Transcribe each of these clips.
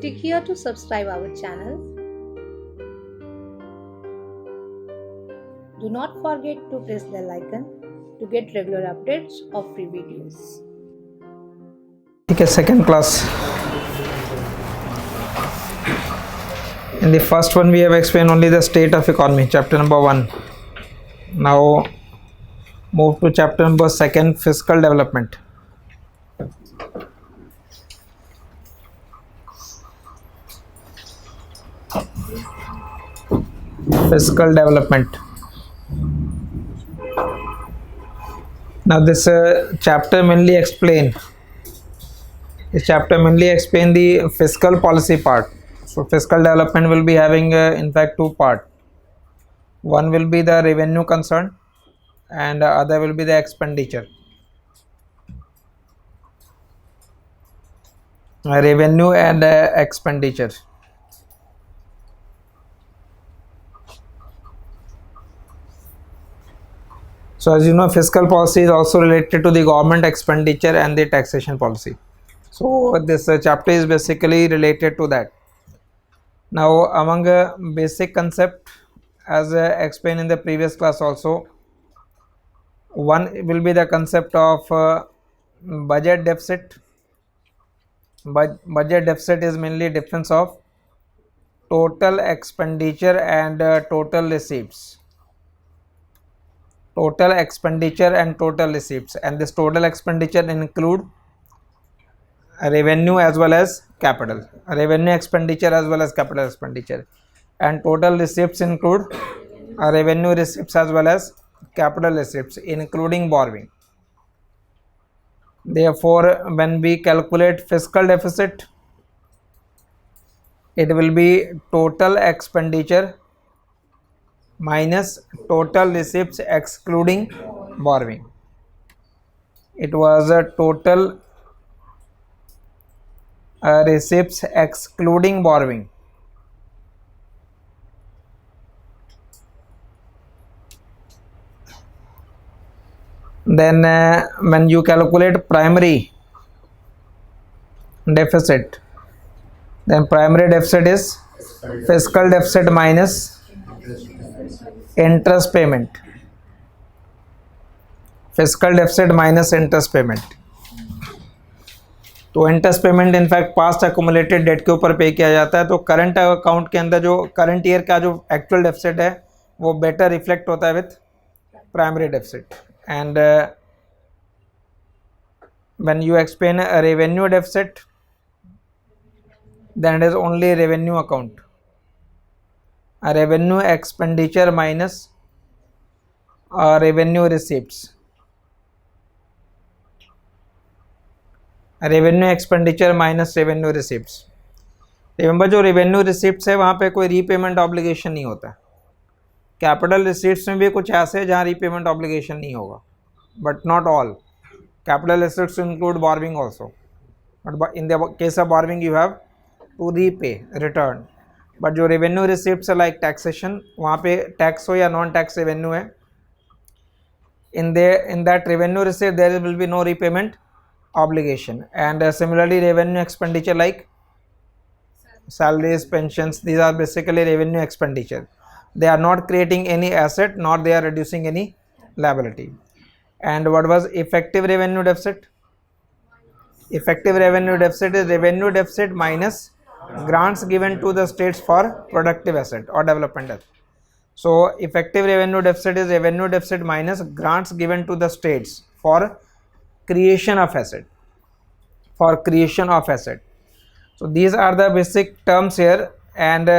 Click here to subscribe our channel. Do not forget to press the bell icon to get regular updates of free videos. ठीक है, second class. In the first one we have explained only the state of economy, chapter number 1. Now move to chapter number 2, fiscal development. Fiscal development. Now this chapter mainly explain the fiscal policy part. So fiscal development will be having in fact two parts. One will be the revenue concern and other will be the expenditure. Revenue and expenditure. So as you know, fiscal policy is also related to the government expenditure and the taxation policy. So this chapter is basically related to that. Now among basic concept, as explained in the previous class also, one will be the concept of budget deficit. Budget deficit is mainly difference of total expenditure and total receipts. Total expenditure and total receipts, and this total expenditure include revenue as well as capital, revenue expenditure as well as capital expenditure, and total receipts include revenue receipts as well as capital receipts including borrowing. Therefore when we calculate fiscal deficit, it will be total expenditure minus total receipts excluding borrowing. It was a total receipts excluding borrowing. Then when you calculate primary deficit, then primary deficit is fiscal deficit minus interest payment. Fiscal deficit minus interest payment. तो interest payment in fact past accumulated debt के ऊपर पे किया जाता है, तो current account के अंदर जो करंट ईयर का जो एक्चुअल डेफिसिट है वो बेटर रिफ्लेक्ट होता है with primary deficit. And when you explain revenue deficit, then it is only revenue account, a revenue expenditure minus revenue receipts, revenue expenditure minus revenue receipts. Remember जो revenue receipts है वहाँ पे कोई repayment obligation नहीं होता. Capital receipts में भी कुछ ऐसे हैं जहाँ रीपेमेंट ऑब्लिगेशन नहीं होगा, but not all. Capital receipts include borrowing also, but in the case of borrowing you have to repay, return. But जो रेवेन्यू रिसिप्ट्स है लाइक टैक्सेशन, वहाँ पे टैक्स हो या नॉन टैक्स रेवेन्यू है, in that revenue receipt there will be no repayment obligation. And similarly revenue expenditure like salaries, pensions, these are basically revenue expenditure. They are not creating any asset nor they are reducing any liability. And what was effective revenue deficit? Effective revenue deficit is revenue deficit minus grants given to the states for productive asset or development asset. So effective revenue deficit is revenue deficit minus grants given to the states for creation of asset. For creation of asset. So these are the basic terms here, and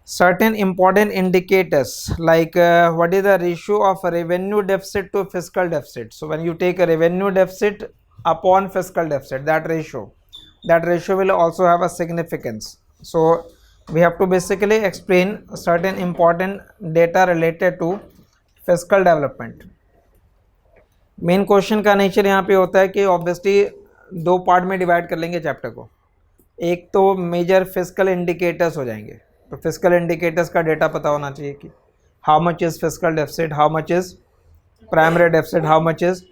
certain important indicators like what is the ratio of revenue deficit to fiscal deficit. So when you take a revenue deficit upon fiscal deficit, that ratio will also have a significance. So we have to basically explain certain important data related to fiscal development. Main question का nature यहाँ पे होता है कि obviously दो part में divide कर लेंगे चैप्टर को. एक तो मेजर फिस्कल इंडिकेटर्स हो जाएंगे, तो फिस्कल इंडिकेटर्स का डेटा पता होना चाहिए कि how much is fiscal deficit, how much is primary deficit, how much is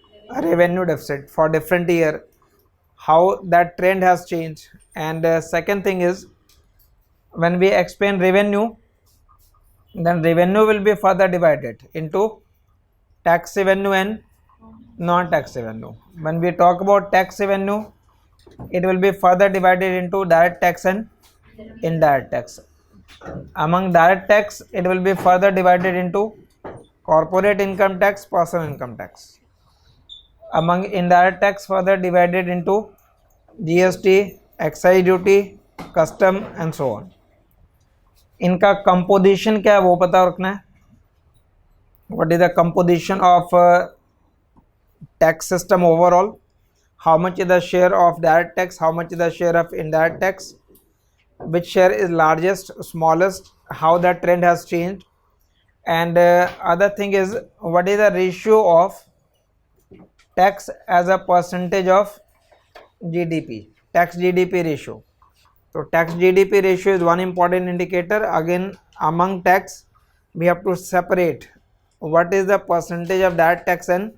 revenue deficit for different year, how that trend has changed. And second thing is, when we explain revenue, then revenue will be further divided into tax revenue and non-tax revenue. When we talk about tax revenue, it will be further divided into direct tax and indirect tax. Among direct tax, it will be further divided into corporate income tax, personal income tax. Among indirect tax, further divided into GST, excise duty, custom and so on. इनका composition क्या है वो पता रखना है. What is the composition of tax system overall? How much is the share of direct tax? How much is the share of indirect tax? Which share is largest, smallest? How that trend has changed? And other thing is, what is the ratio of tax as a percentage of GDP? Tax GDP ratio. So tax GDP ratio is one important indicator. Again, among tax, we have to separate what is the percentage of direct tax and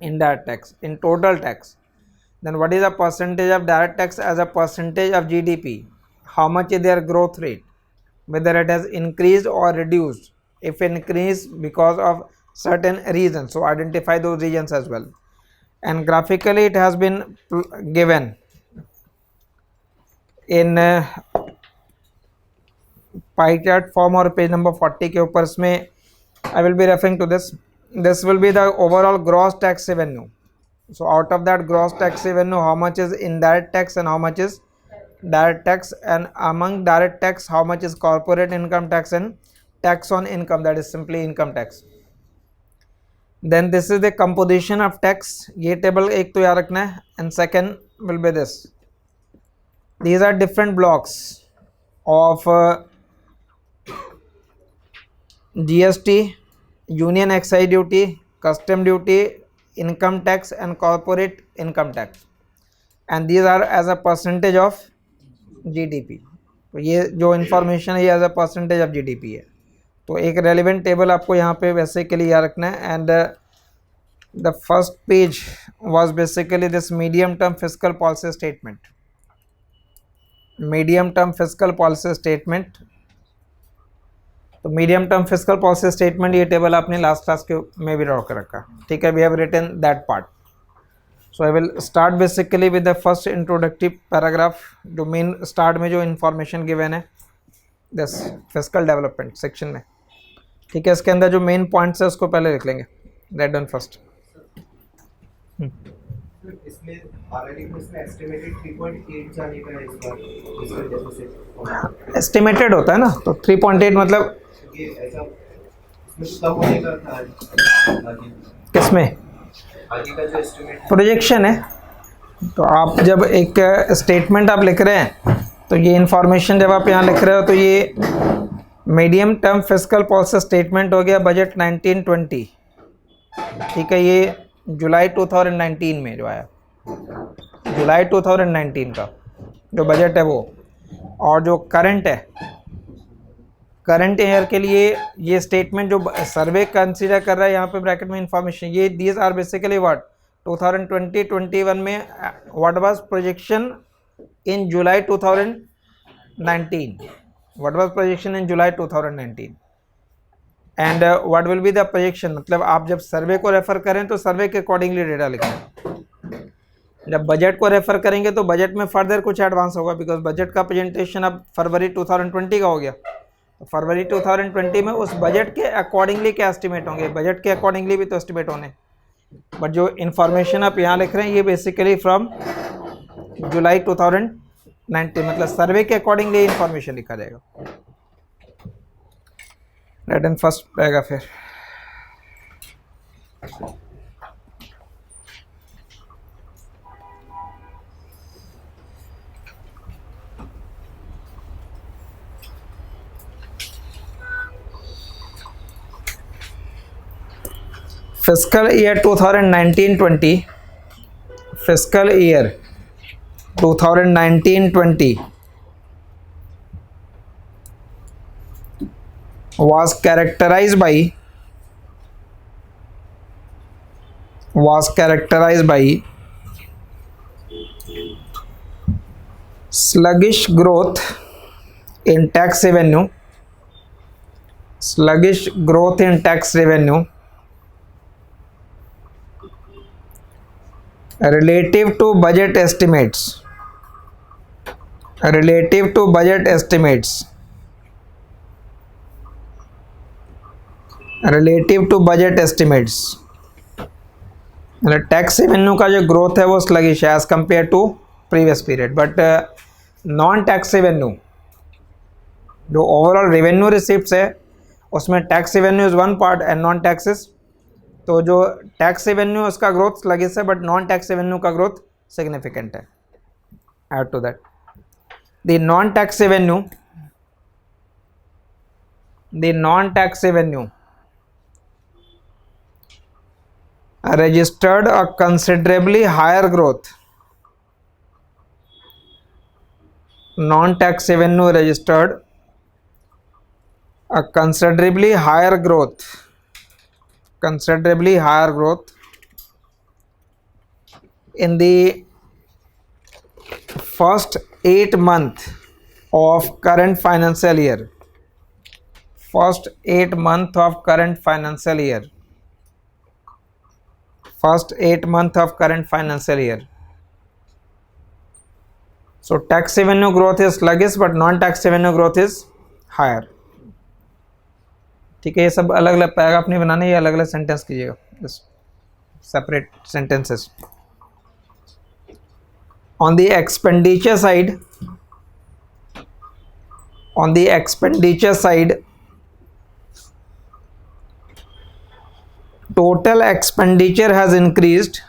indirect tax in total tax. Then what is the percentage of direct tax as a percentage of GDP? How much is their growth rate? Whether it has increased or reduced. If increased because of certain reasons, so identify those regions as well. And graphically it has been given in pie chart form और page number 40 के ऊपर इसमें I will be referring to this. This will be the overall gross tax revenue. So out of that gross tax revenue, how much is indirect tax and how much is direct tax, and among direct tax how much is corporate income tax and tax on income, that is simply income tax. Then this is the composition of tax. ये table एक तो याद रखना है. And second will be this. These are different blocks of GST, union excise duty, custom duty, income tax and corporate income tax, and these are as a percentage of GDP. तो ये जो information है ये as a percentage of GDP है. तो एक relevant table आपको यहाँ पे वैसे के लिए याद रखना है. And the first page was basically this medium term fiscal policy statement. Medium term fiscal policy statement. तो medium term fiscal policy statement ये टेबल आपने लास्ट क्लास के में भी ड्रॉ कर रखा. ठीक है, we have written that part. So I will start basically with the first introductory paragraph. जो मेन स्टार्ट में जो इन्फॉर्मेशन गिवन है दिस फिस्कल डेवलपमेंट सेक्शन में. ठीक है, इसके अंदर जो मेन पॉइंट्स है उसको पहले लिख लेंगे. That done first. इसमें एस्टिमेटेड 3.8 जाने का है इस बार फिस्कल डेफिसिट. एस्टिमेटेड होता है ना, तो 3.8 मतलब ये ऐसा इसमें कम होने का था आगे. किसमें आगे का जो एस्टिमेट प्रोजेक्शन है. तो आप जब एक स्टेटमेंट आप लिख रहे हैं तो ये इन्फॉर्मेशन जब आप यहाँ लिख रहे हो तो ये medium term fiscal policy statement हो गया बजट 1920. ठीक है, ये जुलाई 2019 में जो आया, जुलाई 2019 का जो बजट है वो. और जो करंट है, करंट ईयर के लिए ये स्टेटमेंट जो सर्वे कंसीडर कर रहा है यहाँ पे ब्रैकेट में इंफॉर्मेशन, ये दीज आर बेसिकली व्हाट 2020-21 में what was projection in July 2019, what was projection in July 2019 and what will be the projection. मतलब आप जब सर्वे को रेफर करें तो सर्वे के अकॉर्डिंगली डेटा लिखें. जब बजट को रेफर करेंगे तो बजट में फर्दर कुछ एडवांस होगा, बिकॉज बजट का प्रेजेंटेशन अब फरवरी 2020 का हो गया. तो फरवरी 2020 में उस बजट के अकॉर्डिंगली क्या एस्टिमेट होंगे, बजट के अकॉर्डिंगली भी तो एस्टिमेट होने. बट जो इन्फॉर्मेशन आप यहाँ लिख रहे हैं ये बेसिकली फ्रॉम जुलाई 2019, मतलब सर्वे के अकॉर्डिंगली इन्फॉर्मेशन लिखा जाएगा. रेट एंड फर्स्ट रहेगा फिर. fiscal year 2019-20, fiscal year 2019-20 was characterized by sluggish growth in tax revenue, sluggish growth in tax revenue relative to budget estimates, relative to budget estimates, relative to budget estimates, मतलब tax revenue का जो growth है वो sluggish है as compare to previous period, but non tax revenue जो overall revenue receipts है उसमें tax revenue is one part and non taxes, तो जो टैक्स रेवेन्यू उसका ग्रोथ स्लगिश है बट नॉन टैक्स रेवेन्यू का ग्रोथ सिग्निफिकेंट है. Add to that the non tax revenue, the non tax revenue registered a considerably higher growth, non-tax revenue registered a considerably higher growth, considerably higher growth in the first 8 months of current financial year, first 8 months of current financial year, first 8 months of current financial year. So tax revenue growth is sluggish but non-tax revenue growth is higher. ठीक है, ये सब अलग अलग paragraph नहीं बनाने, ये अलग अलग सेंटेंस कीजिएगा, separate sentences. On the expenditure side, on the expenditure side, total expenditure has increased,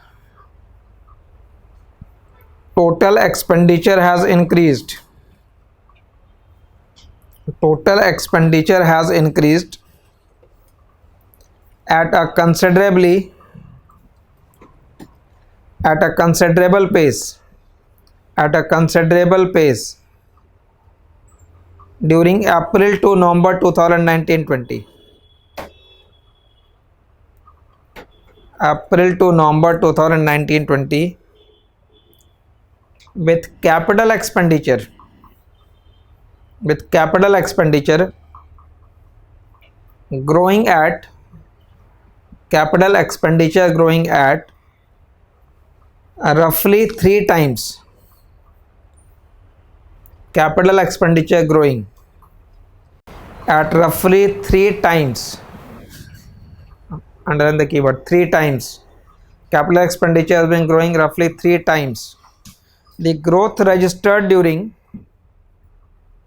total expenditure has increased, total expenditure has increased at a considerably, at a considerable pace, at a considerable pace during April to November 2019-20. April to November 2019-20 with capital expenditure, with capital expenditure growing at, capital expenditure growing at roughly 3 times, capital expenditure growing at roughly 3 times, underline the keyword 3 times, capital expenditure has been growing roughly 3 times the growth registered during,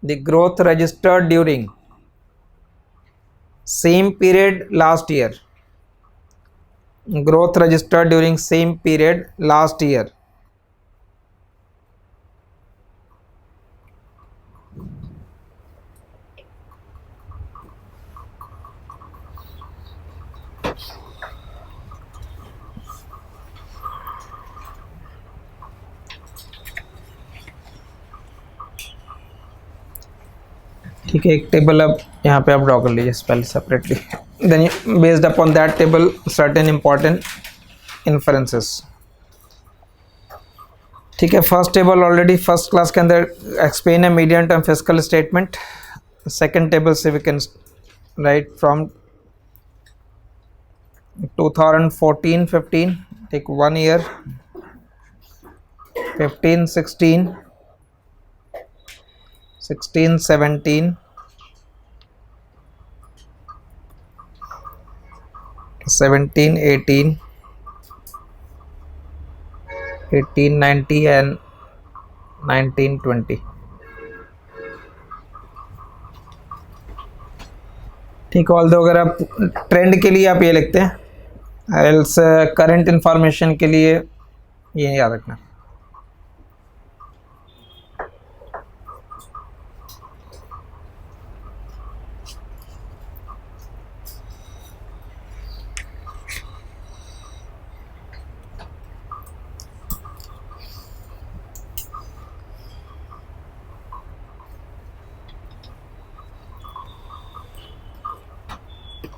the growth registered during same period last year, growth registered during same period last year. ठीक है, एक table अब यहाँ पे आप draw कर लीजिए पहले separately, then based upon that table certain important inferences. ठीक है, first table already first class के अंदर एक्सप्लेन है, medium term fiscal statement. Second table से we can write from 2014-15, take 1 year, 15-16, 16-17, 17-18, 18-19 and 19-20. ठीक है, ऑल्दो अगर आप ट्रेंड के लिए आप ये लिखते हैं, एल्स करंट इंफॉर्मेशन के लिए ये याद रखना.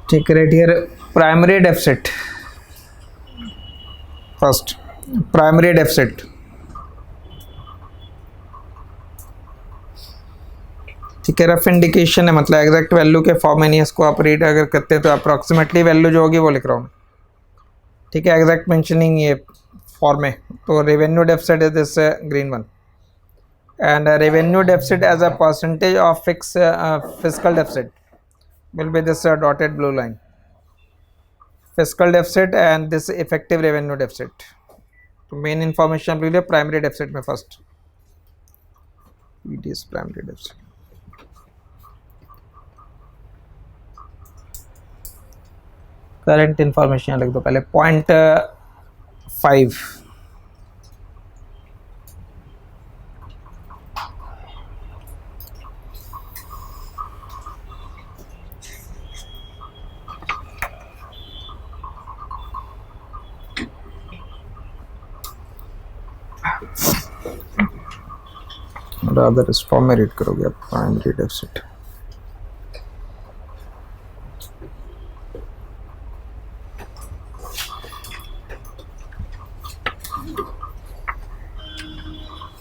ठीक है, right here primary deficit. First primary deficit, ठीक है, रफ इंडिकेशन है, मतलब एग्जैक्ट वैल्यू के फॉर्म में नहीं है, इसको आप रीड अगर करते हैं तो अप्रॉक्सीमेटली वैल्यू जो होगी वो लिख रहा हूँ, ठीक है, एग्जैक्ट मेंशनिंग ये फॉर्म में। तो revenue deficit is this green one, and revenue deficit as a percentage of fiscal deficit will be this dotted blue line, fiscal deficit and this effective revenue deficit. तो main information आप लीजिए primary deficit में first, it is primary deficit. Current information लिख दो पहले 0.5, rather इस form में read करोगे आप, primary deficit.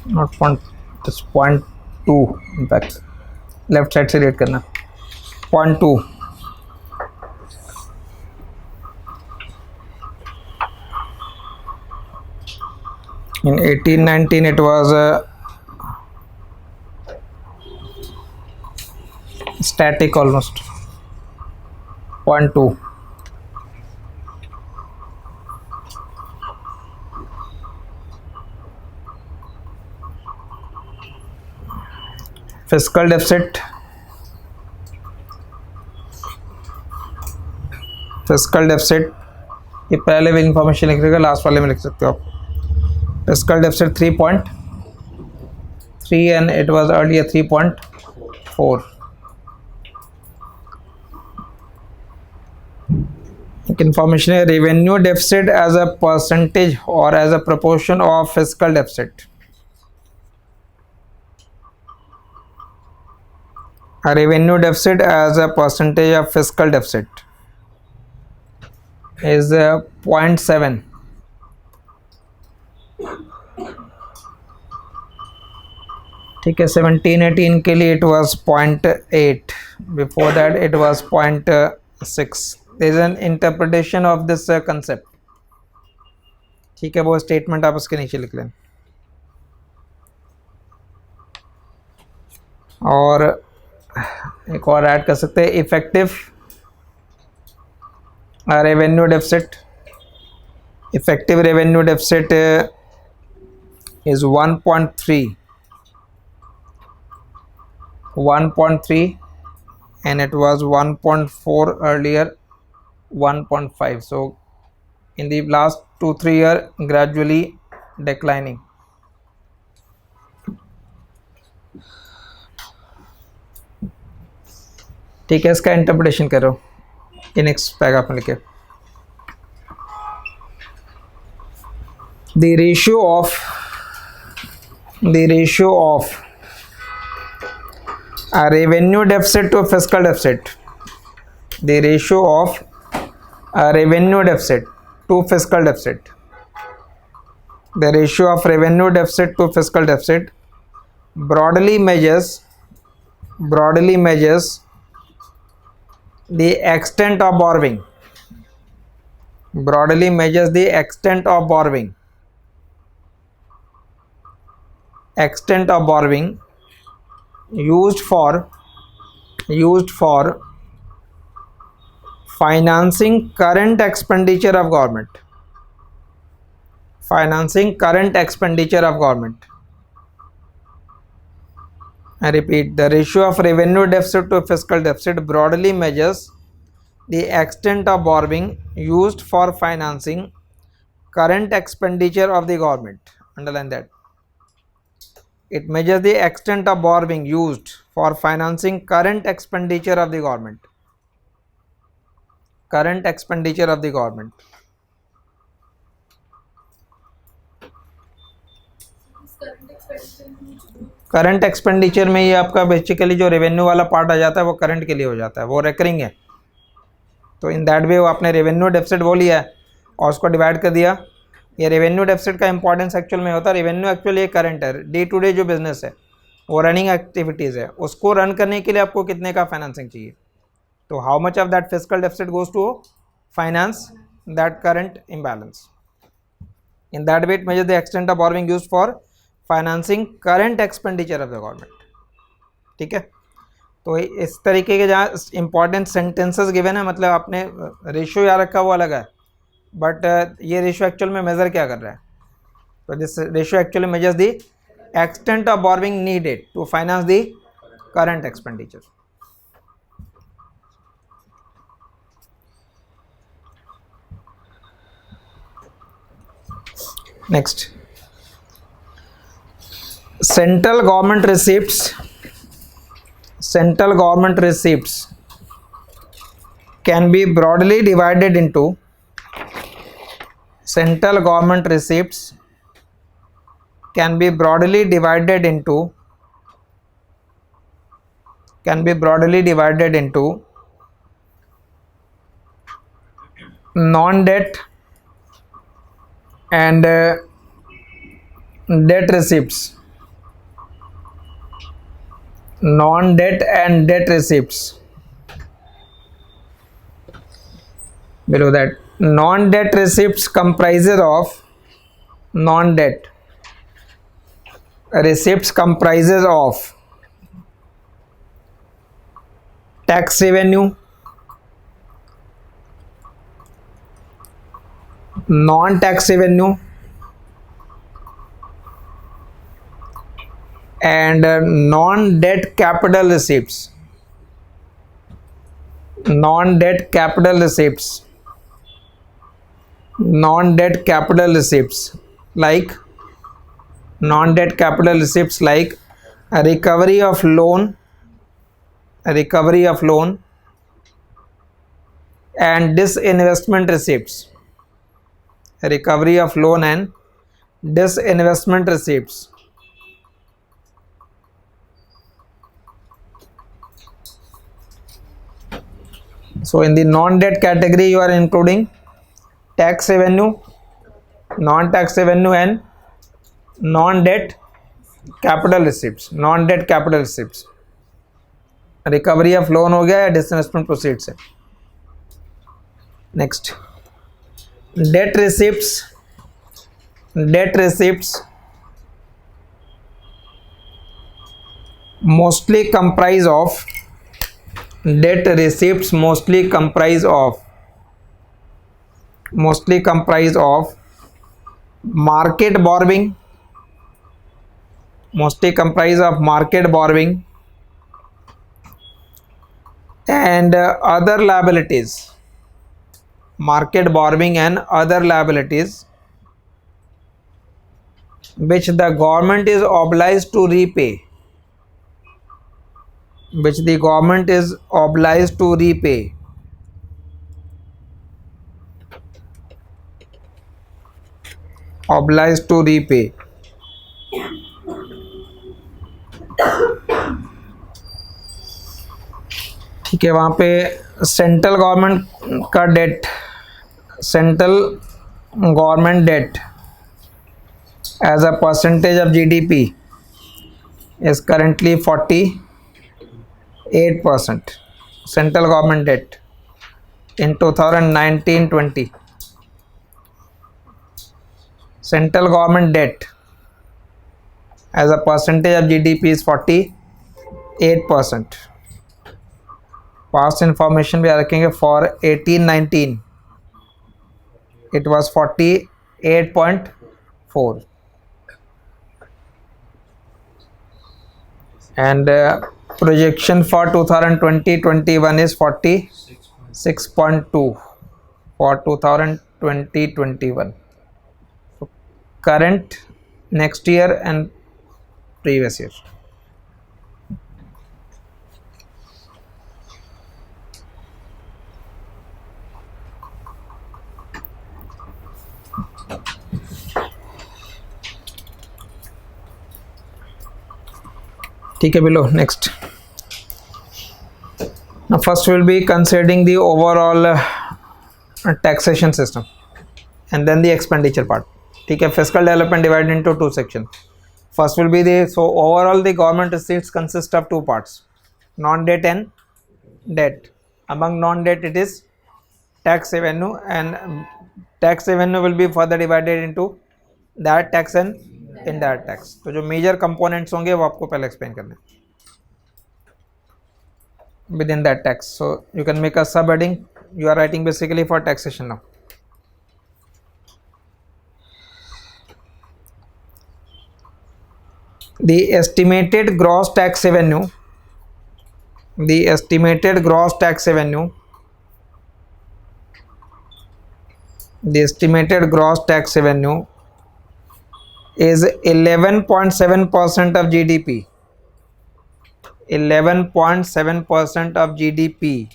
Not point, this 0.2, in fact left side से रीड करना 0.2। in 1819 it was static almost 0.2. fiscal deficit, fiscal deficit ये पहले भी इंफॉर्मेशन लिख देगा, लास्ट वाले में लिख सकते हो आप। fiscal deficit 3.3 and it was earlier 3.4. एक इंफॉर्मेशन है revenue deficit as a percentage और as a proportion of fiscal deficit. Revenue deficit as a percentage of fiscal deficit is 0.7. ठीक है, 1718 के लिए it was 0.8, before that it was 0.6. there is an interpretation of this concept. ठीक है, वो statement आप उसके नीचे लिख लें। और एक और ऐड कर सकते हैं, effective revenue deficit, effective revenue deficit is 1.3 and it was 1.4 earlier, 1.5. so in the last 2-3 year gradually declining. ठीक है, इसका इंटरप्रिटेशन करो ये नेक्स्ट पैराग्राफ में लिखे। the ratio of a revenue deficit to fiscal deficit, the ratio of a revenue deficit to fiscal deficit, the ratio of revenue deficit to fiscal deficit broadly measures the extent of borrowing, broadly measures the extent of borrowing used for financing current expenditure of government, financing current expenditure of government. I repeat, the ratio of revenue deficit to fiscal deficit broadly measures the extent of borrowing used for financing current expenditure of the government. Underline that. It measures the extent of borrowing used for financing current expenditure of the government. Current expenditure of the government. Current expenditure में ये आपका basically जो revenue वाला part आ जाता है वो current के लिए हो जाता है, वो रेकरिंग है। तो इन दैट वे वो आपने रेवेन्यू डेफिसिट वो लिया है और उसको डिवाइड कर दिया। ये रेवेन्यू डेफिसिट का इंपॉर्टेंस एक्चुअल में होता है, रेवेन्यू एक्चुअली ये करंट है, डे टू डे जो बिजनेस है वो रनिंग एक्टिविटीज़ है, उसको रन करने के लिए आपको कितने का फाइनेंसिंग चाहिए? तो how much of that fiscal deficit goes to finance that current imbalance. In that way, it measures the extent of borrowing used for financing current expenditure of the government. ठीक है, तो इस तरीके के जहाँ इंपॉर्टेंट सेंटेंसेस गिवन है, मतलब आपने रेशियो याद रखा वो अलग है, बट ये रेशियो एक्चुअल में मेजर क्या कर रहा है? तो this ratio actually measures the extent of borrowing needed to finance the current expenditure. Next, central government receipts can be broadly divided into non-debt and debt receipts. Non-debt and debt receipts. Below that, non-debt receipts comprises of tax revenue, non-tax revenue, and non-debt capital receipts. Non-debt capital receipts like a recovery of loan and disinvestment receipts. Recovery of loan and disinvestment receipts. So in the non-debt category you are including tax revenue, non-tax revenue and non-debt capital receipts. Recovery of loan हो गया या disinvestment proceeds है. Next, debt receipts mostly comprise of market borrowing, and other liabilities. Market borrowing and other liabilities which the government is obliged to repay. ठीक है, वहाँ पे central government debt as a percentage of GDP is currently 48%. Central government debt in 2019-20. Central government debt as a percentage of GDP is 48%. Past information we are रखेंगे for 18-19 it was 48.4. And projection for 2020-21 is 46.2 for 2020-21. So current, next year and previous year. ठीक है, below. Next, now first we will be considering the overall taxation system and then the expenditure part. ठीक है, fiscal development divided into two sections. First will be so overall the government receipts consist of two parts, non-debt and debt. Among non-debt it is tax revenue, and tax revenue will be further divided into direct tax and indirect tax. तो जो major components होंगे वो आपको पहले explain करने within that tax. So you can make a subheading. You are writing basically for taxation now. The estimated gross tax revenue, the estimated gross tax revenue, the estimated gross tax revenue is 11.7% of GDP. 11.7% of GDP.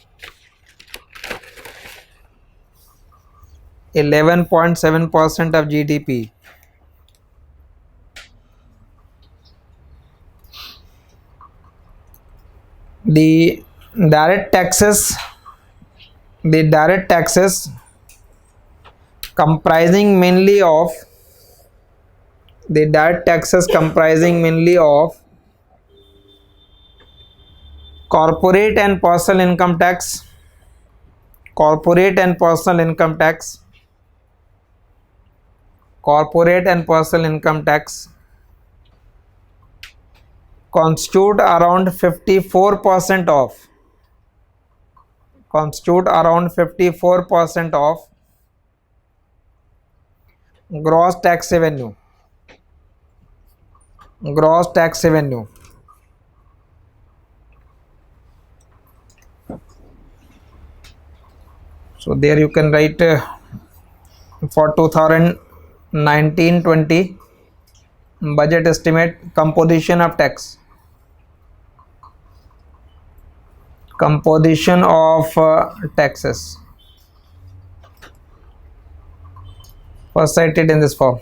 11.7% of GDP. The direct taxes, comprising mainly of corporate and personal income tax, corporate and personal income tax constitute around 54% of gross tax revenue. So there you can write for 2019-20 budget estimate, composition of tax. Composition of taxes. First cited in this form.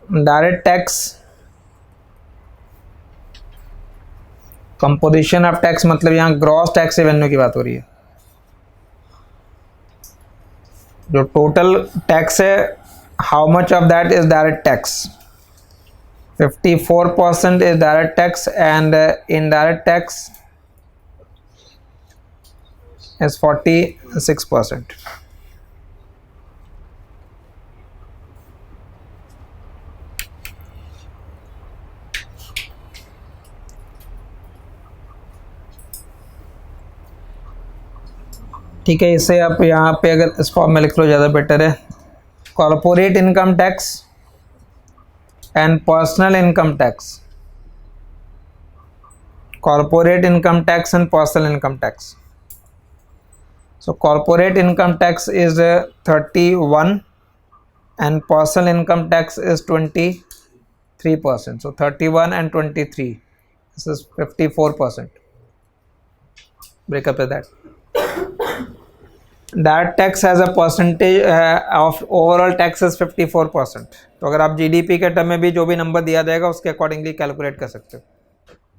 Direct tax, composition of tax मतलब यहाँ gross tax revenue की बात हो रही है. जो total tax है, how much of that is direct tax? 54% is direct tax and indirect tax is 46%. ठीक है, इसे आप यहाँ पे अगर इस फॉर्म में लिख लो ज़्यादा बेटर है. Corporate income tax and personal income tax. Corporate income tax and personal income tax. So corporate income tax is 31 and personal income tax is 23%. So 31 and 23. This is 54%. Break up with that. Direct tax has a percentage of overall tax is 54%. तो अगर आप GDP के term में भी जो भी number दिया जाएगा उसके अकॉर्डिंगली कैलकुलेट कर सकते हो.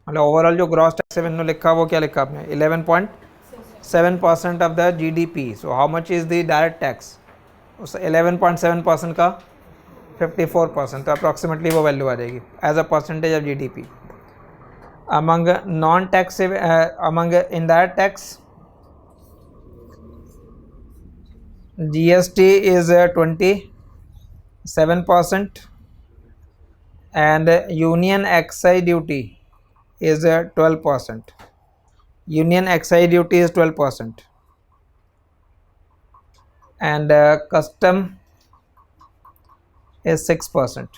मतलब ओवरऑल जो ग्रॉस टैक्स रेवेन्यू लिखा वो क्या लिखा आपने? 11.7% of the GDP. So how much is the direct tax? उस 11.7% का 54%, तो अप्रॉक्सीमेटली वो वैल्यू आ जाएगी as a percentage of GDP. Among non tax, among indirect tax, GST is 27% and union excise duty is 12%. Union excise duty is 12% and custom is 6%.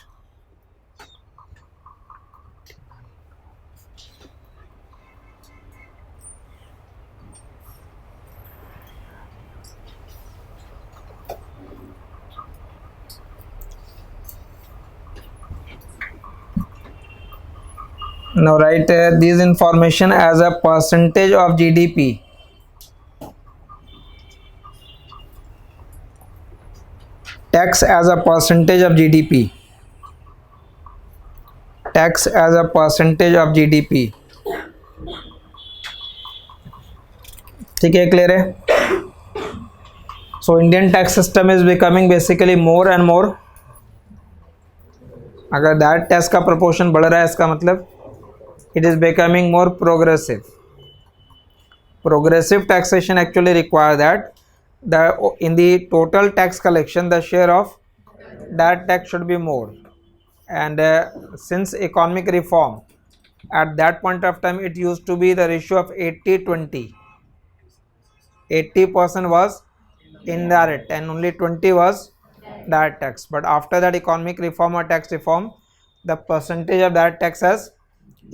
Now write these information as a percentage of GDP. Tax as a percentage of GDP. Tax as a percentage of GDP. ठीक है, clear है? So Indian tax system is becoming basically more and more अगर direct tax का proportion बढ़ रहा है इसका मतलब it is becoming more progressive. Progressive taxation actually require that in the total tax collection the share of that tax should be more, and since economic reform at that point of time it used to be the ratio of 80-20. 80% was indirect and only 20 was direct tax, but after that economic reform or tax reform the percentage of direct tax has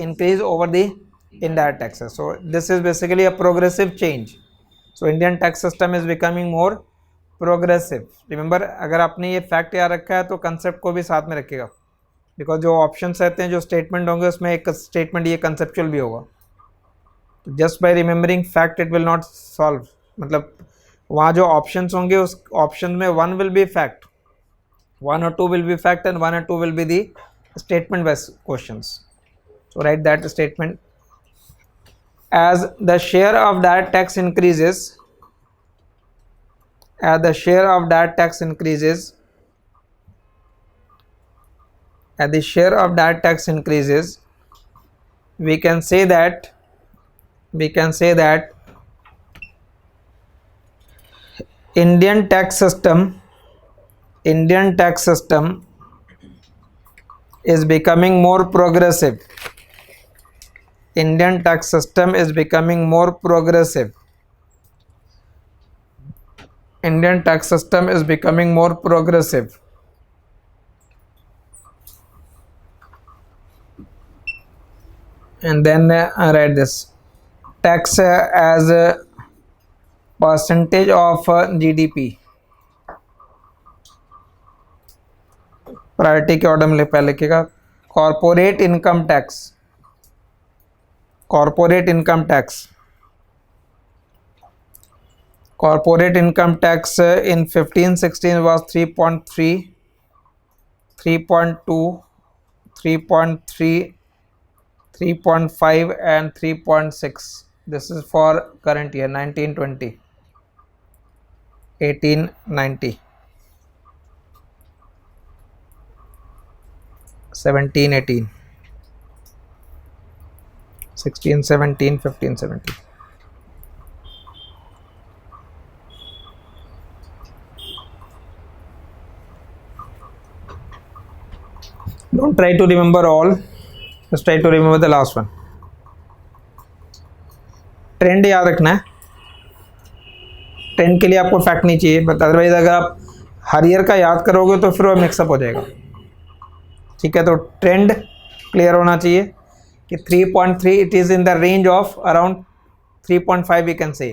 increased over the indirect taxes. So this is basically a progressive change. So Indian tax system is becoming more progressive. Remember, अगर आपने ये fact याद रखा है तो concept को भी साथ में रखिएगा, बिकॉज जो ऑप्शंस रहते हैं, जो स्टेटमेंट होंगे उसमें एक स्टेटमेंट ये कंसेप्चुअल भी होगा. Just by remembering fact it will not solve. मतलब वहाँ जो ऑप्शंस होंगे उस ऑप्शन में one will be fact, one और two will be fact and one और two will be the statement based questions. So write that statement. As the share of that tax increases, as the share of that tax increases, as the share of that tax increases, we can say that Indian tax system is becoming more progressive. Indian tax system is becoming more progressive. Indian tax system is becoming more progressive. And then I write this tax as a percentage of GDP. Priority के order में पहले लिखेगा corporate income tax. Corporate income tax. Corporate income tax in 15-16 was 3.3, 3.2, 3.3, 3.5 and 3.6. This is for current year 1920, 1890, 17-18. 16-17, 15-17. Don't try to remember all, just try to remember the last one. Trend याद रखना है. Trend के लिए आपको fact नहीं चाहिए, but otherwise अगर आप हर ईयर का याद करोगे तो फिर वो मिक्सअप हो जाएगा. ठीक है, तो ट्रेंड क्लियर होना चाहिए कि 3.3 it is in the range of around 3.5 we can say.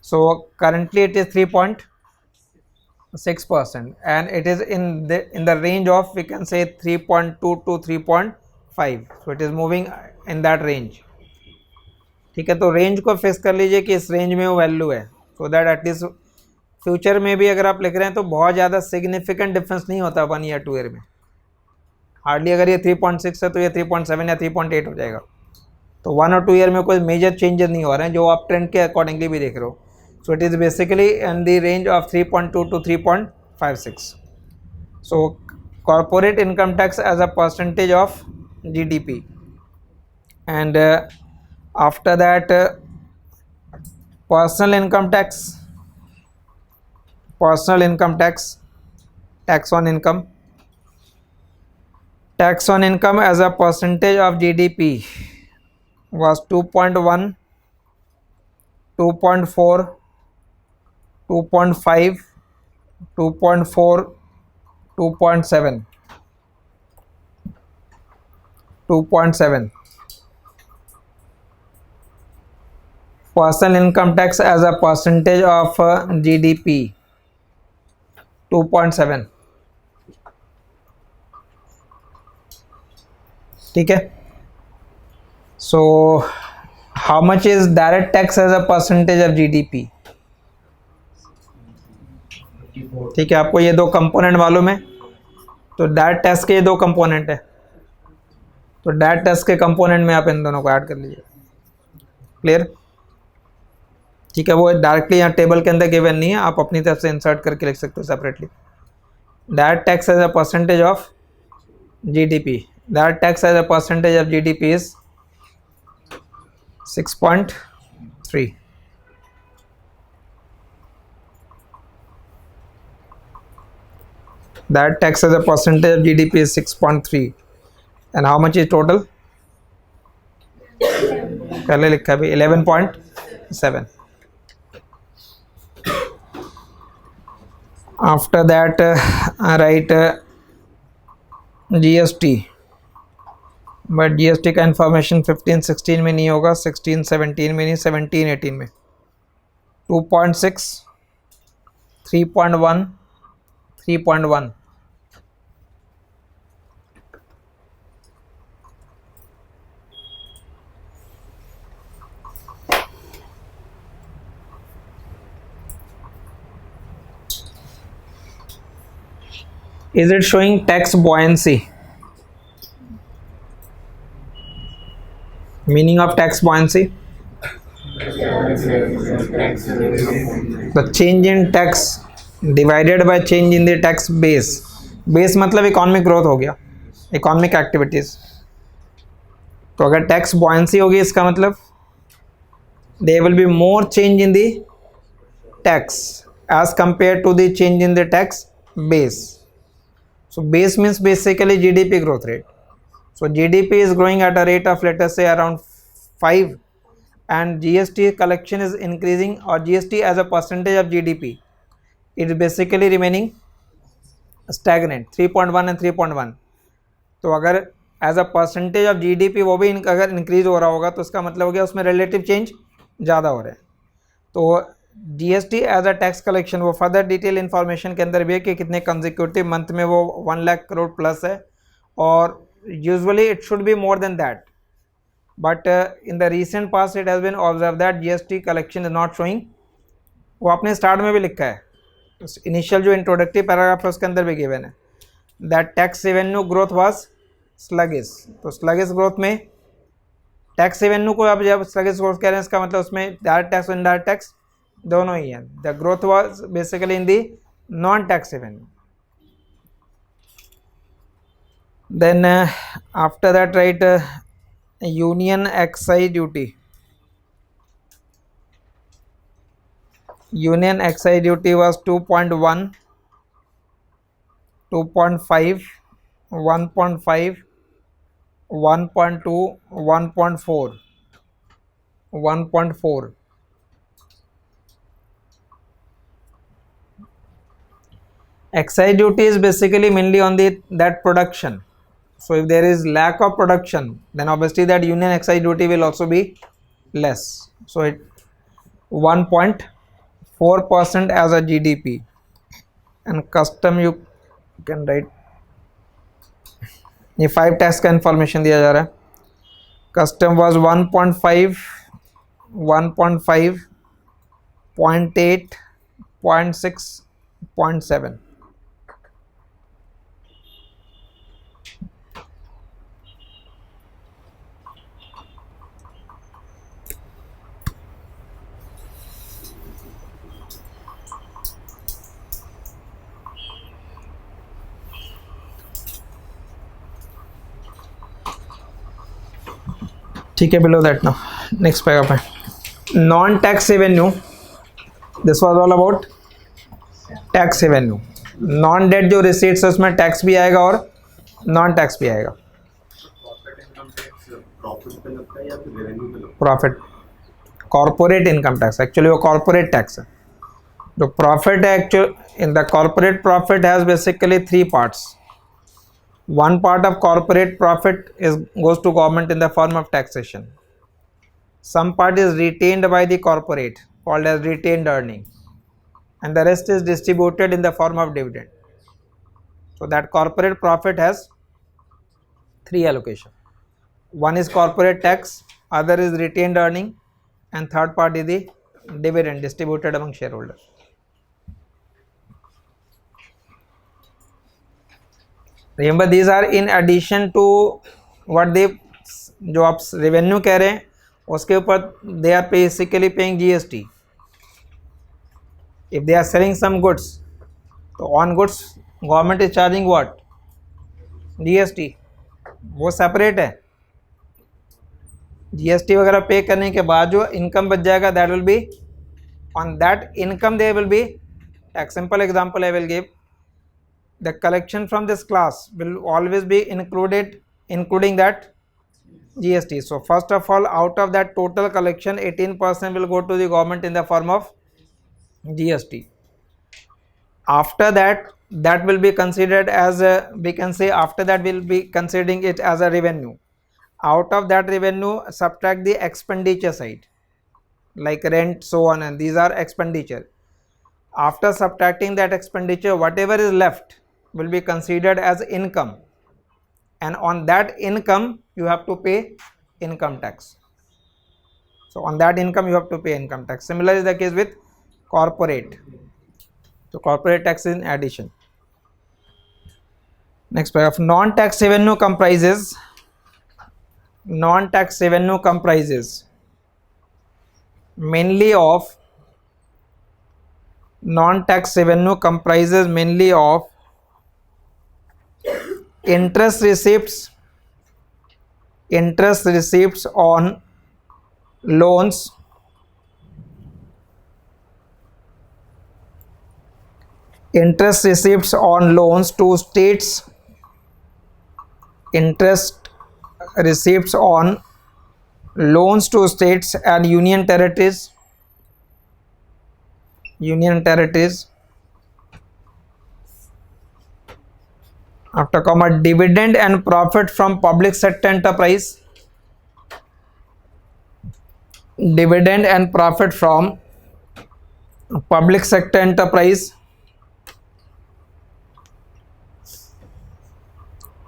So currently it is 3.6% and it is in the range of we can say 3.2 to 3.5. So it is moving in that range. ठीक है, तो range को fix कर लीजिए कि इस range में वो वैल्यू है, सो दैट एटलीस्ट फ्यूचर में भी अगर आप लिख रहे हैं तो बहुत ज़्यादा सिग्निफिकेंट डिफरेंस नहीं होता 1 ईयर 2 ईयर में. हार्डली अगर ये 3.6 है तो ये 3.7 या 3.8 हो जाएगा. तो 1 और 2 ईयर में कोई मेजर चेंजेस नहीं हो रहे हैं जो आप ट्रेंड के अकॉर्डिंगली भी देख रहे हो. So it is basically in the range of 3.2 to 3.56. So corporate income tax as a percentage of GDP, and after that personal income tax, tax on income. Tax on income as a percentage of GDP was 2.1, 2.4, 2.5, 2.4, 2.7, 2.7. Personal income tax as a percentage of GDP 2.7. ठीक है. So how much is direct tax as a percentage of GDP? ठीक है, आपको ये दो component मालूम है, तो डायरेक्ट टैक्स के ये दो कंपोनेंट है, तो डायरेक्ट टैक्स के कंपोनेंट में आप इन दोनों को ऐड कर लीजिए. क्लियर? ठीक है, वो डायरेक्टली यहाँ टेबल के अंदर गिवन नहीं है, आप अपनी तरफ से इंसर्ट करके लिख सकते हो separately. Direct tax as a percentage of GDP. That tax as a percentage of GDP is 6.3. That tax as a percentage of GDP is 6.3. And how much is total? पहले लिखा भी 11.7. After that, I write GST. But GST का information 15-16 में नहीं होगा, 16-17 में नहीं, 17-18 में 2.6, 3.1, 3.1. Is it showing tax buoyancy? Meaning of tax buoyancy? The change in tax divided by change in the tax base. Base मतलब इकोनॉमिक ग्रोथ हो गया, इकोनॉमिक एक्टिविटीज. तो अगर टैक्स buoyancy होगी इसका मतलब there will be more change in the tax as compared to the change in the tax base. So base means basically GDP growth rate. So GDP is growing at a rate of, let us say, around 5, and GST collection is increasing, or GST as a percentage of GDP, it is basically remaining stagnant 3.1 and 3.1. तो अगर as a percentage of GDP वो भी अगर increase हो रहा होगा तो उसका मतलब हो गया उसमें रिलेटिव चेंज ज़्यादा हो रहा है. तो GST as a tax collection वो फर्दर डिटेल इन्फॉर्मेशन के अंदर भी है कि कितने कंजिक्यूटिव मंथ में वो 1 लाख करोड़ प्लस है, और usually it should be more than that, but in the recent past it has been observe that GST collection is not showing. वो आपने स्टार्ट में भी लिखा है, इनिशियल जो इंट्रोडक्टिव पैराग्राफ है उसके अंदर भी गिवन है that tax revenue growth was sluggish. तो स्लगिश ग्रोथ में टैक्स रेवेन्यू को आप जब स्लगिश ग्रोथ कह रहे हैं इसका मतलब उसमें डायरेक्ट टैक्स और इनडायरेक्ट टैक्स दोनों ही है. The growth was basically in the non tax revenue. Then after that right union excise duty. Union excise duty was 2.1, 2.5, 1.5, 1.2, 1.4, 1.4. Excise duty is basically mainly on that production. So if there is lack of production, then obviously that union excise duty will also be less. So it 1.4% as a GDP. And custom you can write, ये 5 tax का information दिया जा रहा है. Custom was 1.5, 1.5, 0.8, 0.6, 0.7. ठीक है, below that. Now next paragraph है non tax revenue. This was all about tax revenue. Non debt जो रिसीट्स है उसमें टैक्स भी आएगा और नॉन टैक्स भी आएगा. Profit corporate income tax, actually वो कॉर्पोरेट टैक्स है. जो प्रॉफिट है actual in the corporate profit has basically 3 parts. One part of corporate profit goes to government in the form of taxation. Some part is retained by the corporate, called as retained earning, and the rest is distributed in the form of dividend. So that corporate profit has 3 allocation. One is corporate tax, other is retained earning, and third part is the dividend distributed among shareholders. Remember these are in addition to what they जो आप revenue कह रहे हैं उसके ऊपर they are basically paying GST. If they are selling some goods, तो on goods government is charging what? GST वो separate है। जीएसटी वगैरह पे करने के बाद जो इनकम बच जाएगा that will be on that income there will be एक simple example I will give the collection from this class will always be including that GST. So first of all, out of that total collection 18% will go to the government in the form of GST. After that, that will be considered as we can say after that we'll be considering it as a revenue. Out of that revenue, subtract the expenditure side like rent, so on, and these are expenditure. After subtracting that expenditure, whatever is left will be considered as income, and on that income you have to pay income tax. So on that income you have to pay income tax. Similar is the case with corporate. So corporate tax in addition. Next paragraph. Non-tax revenue comprises mainly of interest receipts on loans, to states, and union territories, after comma, dividend and profit from public sector enterprise,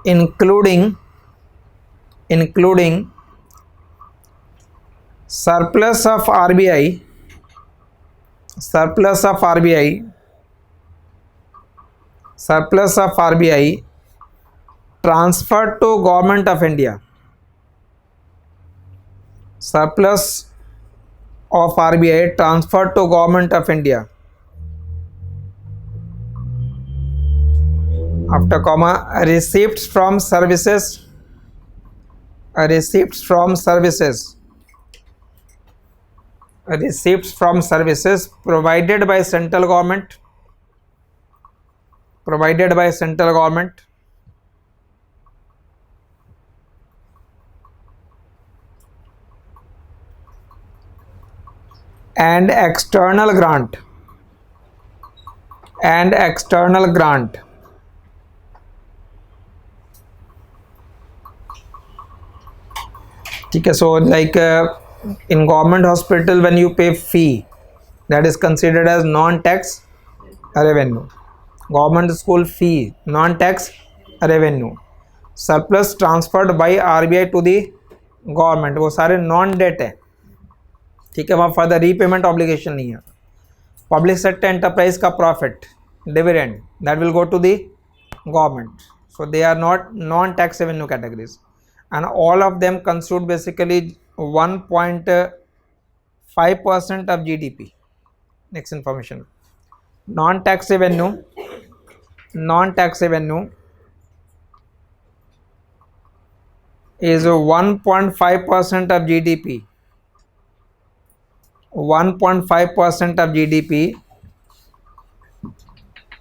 including surplus of RBI transferred to government of India, after comma, receipts from services provided by central government, and external grant, okay. So like in government hospital when you pay fee, that is considered as non-tax revenue. Government school fee, non-tax revenue. Surplus transferred by RBI to the government, वो सारे non debt है, ठीक है, वहाँ further repayment obligation नहीं है. Public sector enterprise का profit, dividend, that will go to the government. So they are not non tax revenue categories and all of them constitute basically 1.5% of GDP. Next information, non-tax revenue is 1.5% of GDP. 1.5% of GDP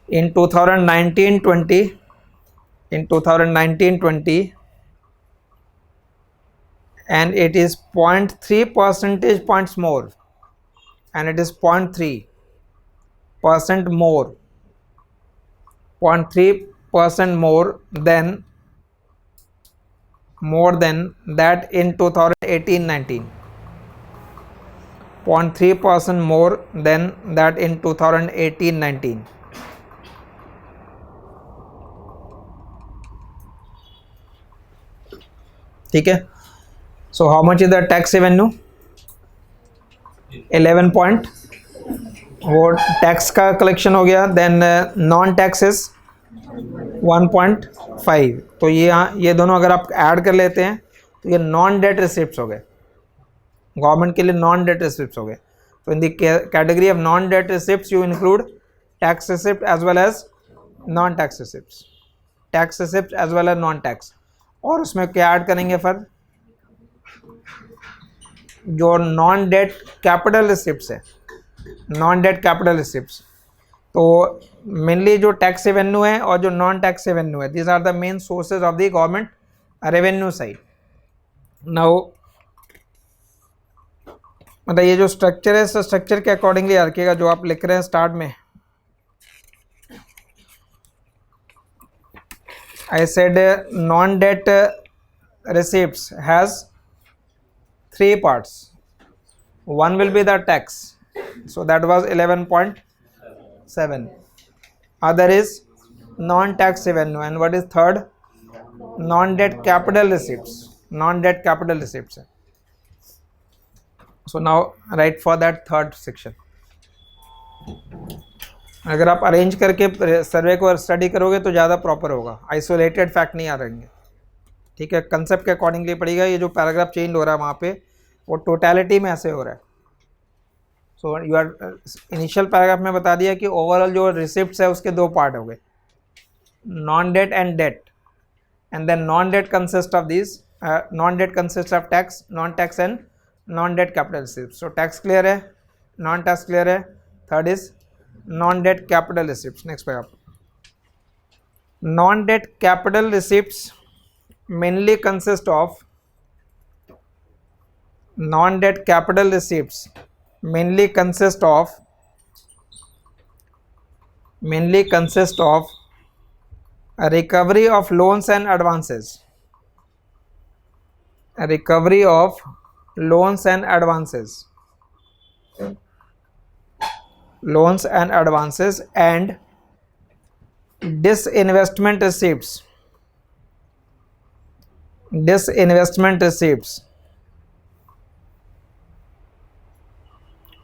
in 2019-20, and it is 0.3 percentage points more, and it is 0.3% more, 0.3% more than that in 2018-19, 0.3% more than that in 2018-19. ठीक है. So how much is the tax revenue? 11 point, वो tax का collection हो गया. Then non taxes 1.5. तो ये दोनों अगर आप ऐड कर लेते हैं तो ये नॉन डेट रिसिप्ट्स हो गए, गवर्नमेंट के लिए नॉन डेट रिसिप्ट्स हो गए. तो in the category of non debt receipts you include tax receipt as well as non tax receipts. Tax receipt as well as non tax, और उसमें क्या ऐड करेंगे फिर, जो नॉन डेट कैपिटल रिसिप्ट्स है, नॉन डेट कैपिटल रिसिप्ट्स, तो mainly जो tax revenue है और जो नॉन टैक्स रेवेन्यू है, these are the main sources of the government revenue side. Now मतलब ये जो स्ट्रक्चर है, स्ट्रक्चर के अकॉर्डिंगली रखिएगा जो आप लिख रहे हैं स्टार्ट में। I said non-debt receipts has three parts. One will be the tax, so that was 11.7. Other is non-tax revenue, and what is third? Non-debt capital receipts. Non-debt capital receipts. So now write for that third section. अगर आप arrange करके सर्वे को study करोगे तो ज़्यादा proper होगा, isolated fact नहीं आ रहेंगे, ठीक है। कंसेप्ट के अकॉर्डिंगली पड़ेगा। ये जो पैराग्राफ चेंज हो रहा है वहाँ पे वो टोटलिटी में ऐसे हो रहा है। So you are initial paragraph में बता दिया कि ओवरऑल जो रिसिप्ट्स है उसके दो पार्ट हो गए, non debt and debt, and then non debt consist of this, non debt consist of tax, non tax and non debt capital receipts. So tax clear है, नॉन टैक्स क्लियर है, third is non-debt capital receipts. Next paragraph. Non-debt capital receipts mainly consist of, non-debt capital receipts mainly consist of a recovery of loans and advances, a recovery of loans and advances, loans and advances, and disinvestment receipts, disinvestment receipts,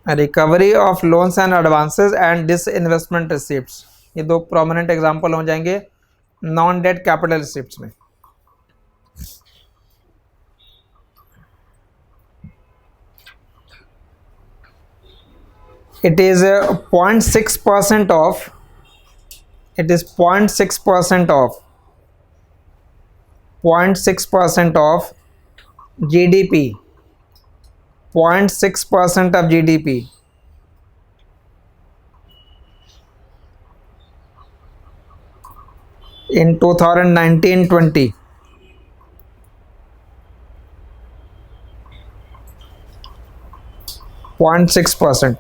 a recovery of loans and advances and disinvestment receipts। ये दो prominent example हो जाएंगे non debt capital receipts में। It is 0.6% of, it is 0.6% of, 0.6% of GDP, 0.6% of GDP in 2019-20, 0.6%.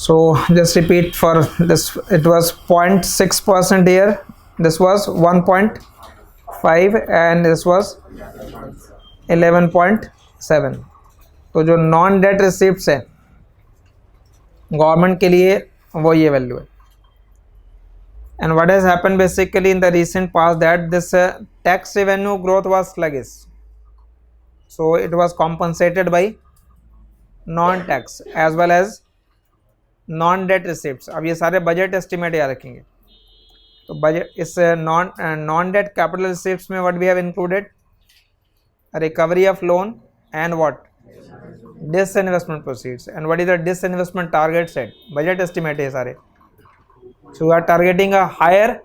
So just repeat for this, it was 0.6% here, this was 1.5 and this was 11.7। तो जो non debt receipts है government के लिए वो ये value है। And what has happened basically in the recent past that this tax revenue growth was sluggish, so it was compensated by non tax as well as non debt receipts. अब ये सारे budget estimate याद रखेंगे। तो budget इस non debt capital receipts में what we have included, recovery of loan and what, disinvestment proceeds, and what is the disinvestment target set, budget estimate है सारे। So we are targeting a higher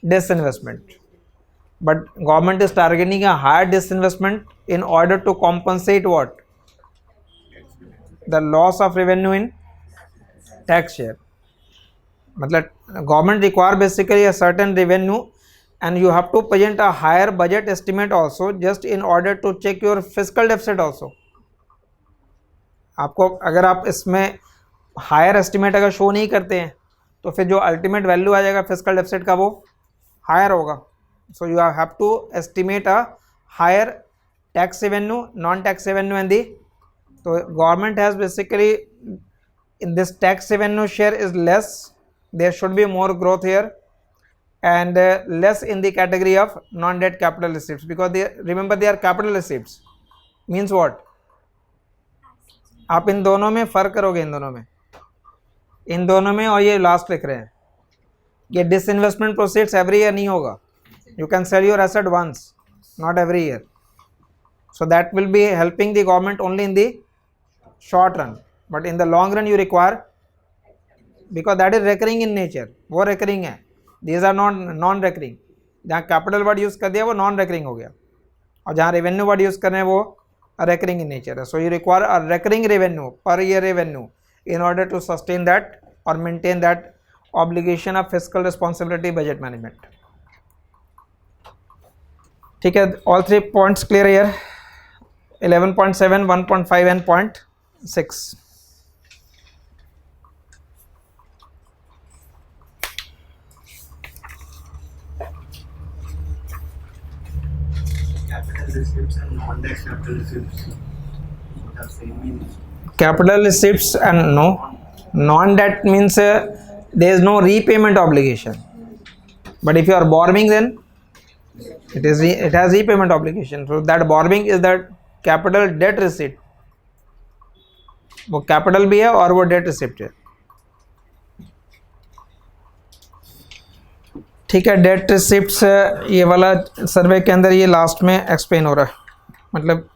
disinvestment, but government is targeting a higher disinvestment in order to compensate what, the loss of revenue in tax share। मतलब government require basically a certain revenue and you have to present a higher budget estimate also just in order to check your fiscal deficit also। आपको अगर आप इसमें higher estimate अगर show नहीं करते हैं तो फिर जो अल्टीमेट वैल्यू आ जाएगा फिस्कल डेफिसिट का वो हायर होगा। So you have to estimate a higher tax revenue, non tax revenue and the. तो government has basically in this tax revenue share is less, there should be more growth here and less in the category of non-debt capital receipts because they, remember they are capital receipts means what, आप इन दोनों में फ़र्क करोगे, इन दोनों में और ये last लिख रहे हैं, ये डिसइन्वेस्टमेंट प्रोसीड्स एवरी ईयर नहीं होगा। You can sell your asset once, not every year. So that will be helping the government only in the short run, but in the long run you require, because that is recurring in nature, वो recurring है। These are non recurring. जहाँ capital word use कर दिया वो non recurring हो गया, और जहाँ रेवेन्यू वर्ड यूज कर रहे हैं वो रेकरिंग इन नेचर है। So you require a recurring revenue, per year revenue, in order to sustain that और maintain that obligation of fiscal responsibility budget management. ठीक है, all 3 points clear here. 11.7, 1.5 and 0.6. Capital receipts and non-debt capital receipts have same meaning. Capital receipts and no, non-debt means there is no repayment obligation. But if you are borrowing, then it has repayment obligation. So that borrowing is that capital debt receipt. वो capital भी है और वो date receipt है। ठीक है, date receipts ये वाला सर्वे के अंदर ये लास्ट में एक्सप्लेन हो रहा है। मतलब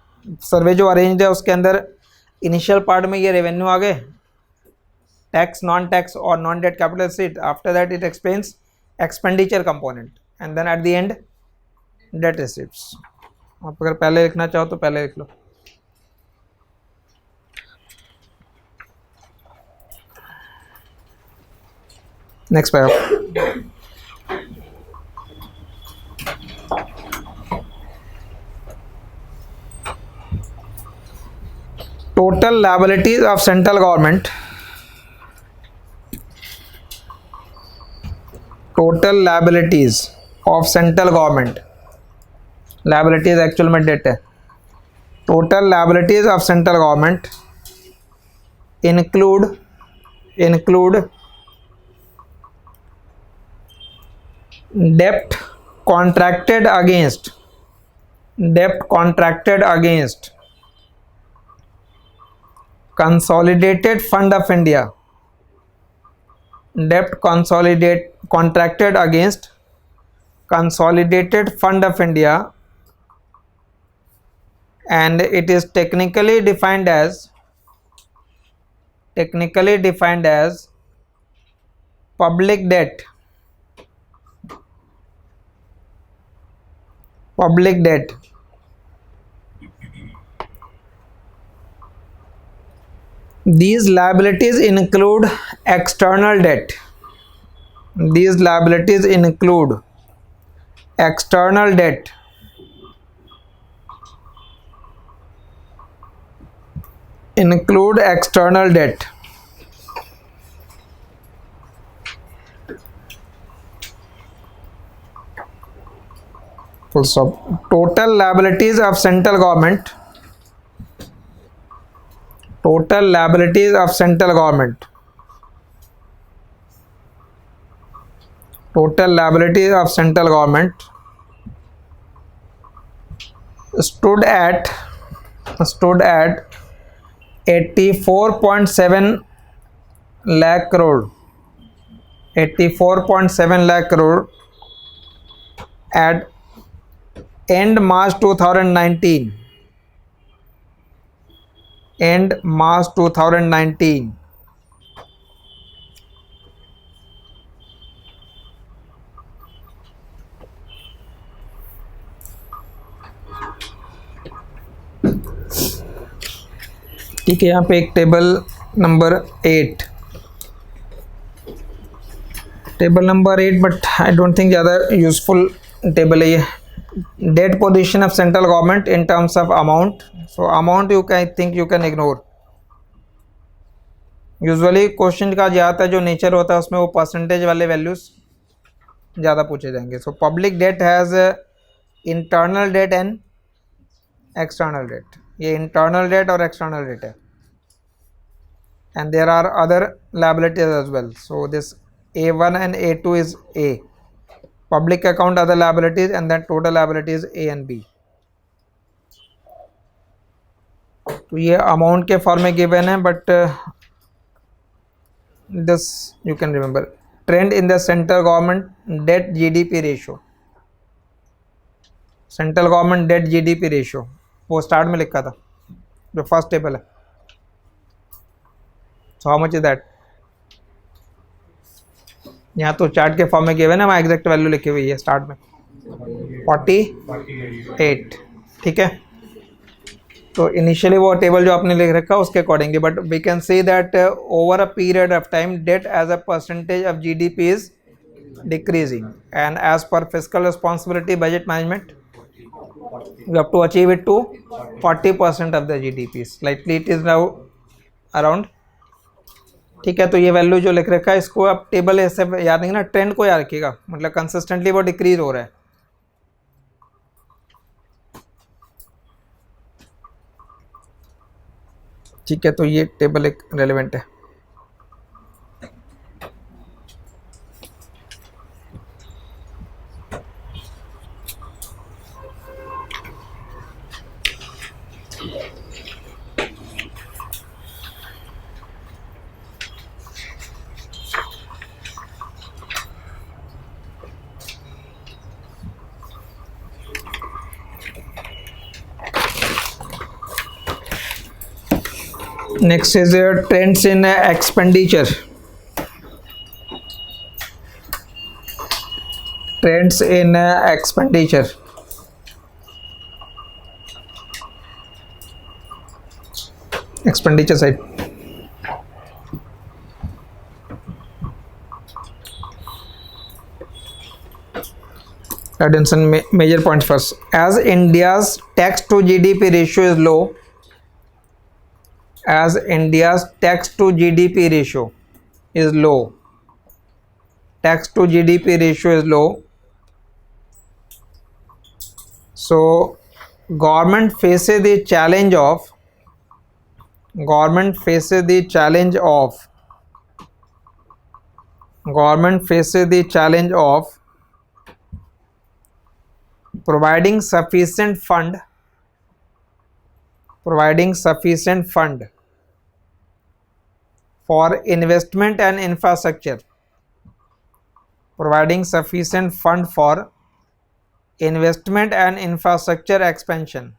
सर्वे जो अरेंज है उसके अंदर इनिशियल पार्ट में ये रेवेन्यू आ गए, टैक्स, नॉन टैक्स और non debt capital receipt. After that it explains expenditure component and then at the end debt receipts. आप अगर पहले लिखना चाहो तो पहले लिख लो। Next paragraph. Total liabilities of central government. Total liabilities of central government. Liabilities actual में debt है। Total liabilities of central government include debt contracted against consolidated fund of India, debt contracted against consolidated fund of India, and it is technically defined as public debt. These liabilities include external debt. Full stop. Total liabilities of central government. Stood at 84.7 lakh crore. 84.7 lakh crore at end March 2019. ठीक है, यहाँ पे एक table number 8, but I don't think ज़्यादा useful table है ये। Debt position of central government in terms of amount. So amount you can ignore. Usually question का ज़्यादातर जो नेचर होता है उसमें वो परसेंटेज वाले वैल्यूज़ ज़्यादा पूछे जाएंगे। So public debt has internal debt and external debt. ये इंटरनल डेट और एक्सटर्नल डेट है, and there are other liabilities as well. So this A1 and A2 is A, public account other liabilities, and then total liabilities A and B. तो ये amount के form में given है, but this you can remember. Trend in the central government debt GDP ratio, central government debt GDP ratio वो start में लिखा था, जो फर्स्ट टेबल है। So how much is that? यहाँ तो चार्ट के फॉर्म में गिवन है, वहाँ एग्जैक्ट वैल्यू लिखी हुई है स्टार्ट में 48, ठीक है। तो इनिशियली वो टेबल जो आपने लिख रखा है उसके accordingly, but we can say that over a period of time debt as a percentage of GDP is decreasing, and as per fiscal responsibility budget management we have to achieve it to 40% of the GDP, slightly it is now around, ठीक है। तो ये value जो लिख रखा है इसको आप टेबल ऐसे याद नहीं ना, ट्रेंड को याद रखिएगा, मतलब कंसिस्टेंटली वो डिक्रीज हो रहा है, ठीक है। तो ये टेबल एक रेलेवेंट है। Next is trends in expenditure. Trends in expenditure. Expenditure side. Attention, major points first. As India's tax to GDP ratio is low, as India's tax to GDP ratio is low, tax to GDP ratio is low, so government faces the challenge of providing sufficient fund for investment and infrastructure, providing sufficient fund for investment and infrastructure expansion,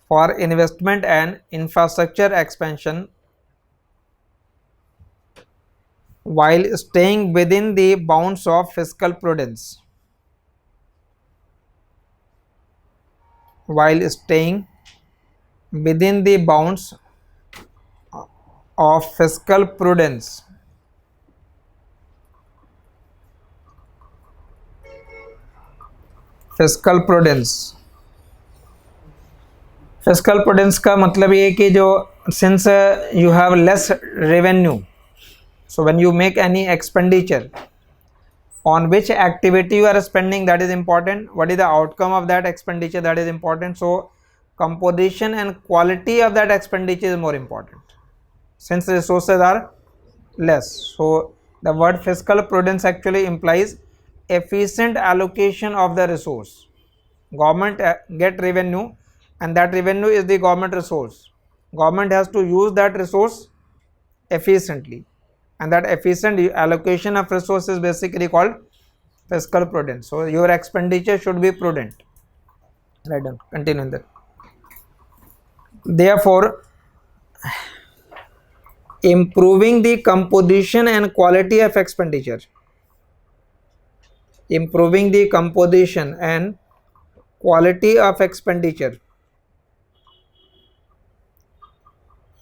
for investment and infrastructure expansion while staying within the bounds of fiscal prudence, while staying within the bounds of fiscal prudence. Fiscal prudence, fiscal prudence का मतलब ये है कि जो since you have less revenue, so when you make any expenditure, on which activity you are spending, that is important. What is the outcome of that expenditure, that is important. So composition and quality of that expenditure is more important since resources are less. So the word fiscal prudence actually implies efficient allocation of the resource. Government get revenue and that revenue is the government resource. Government has to use that resource efficiently, and that efficient allocation of resources is basically called fiscal prudence. So your expenditure should be prudent. Right on. Continue in that. Therefore, improving the composition and quality of expenditure, improving the composition and quality of expenditure,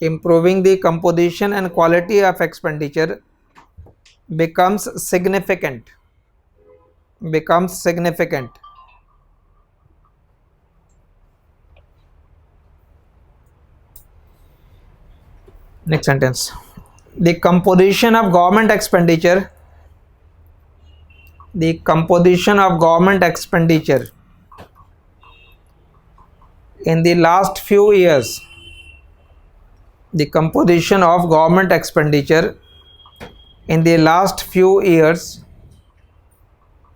improving the composition and quality of expenditure becomes significant, Next sentence. The composition of government expenditure, the composition of government expenditure in the last few years, the composition of government expenditure in the last few years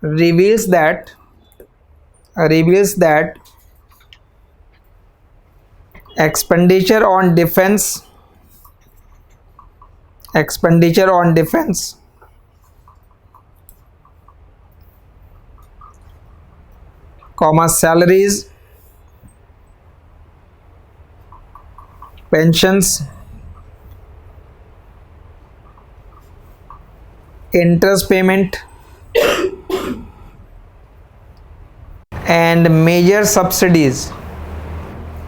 reveals that expenditure on defense, salaries, pensions, interest payment and major subsidies,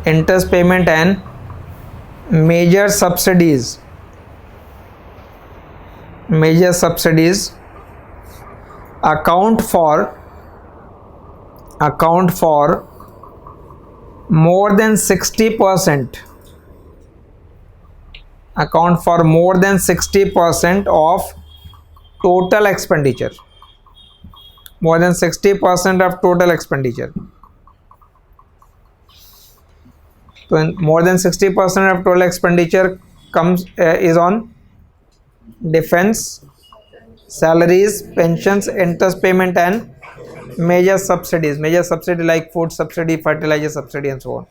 interest payment and major subsidies account for more than 60%, account for more than 60% of total expenditure, more than 60% of total expenditure. So more than 60% of total expenditure comes is on defense, salaries, pensions, interest payment and major subsidies. Major subsidy like food subsidy, fertilizer subsidy and so on.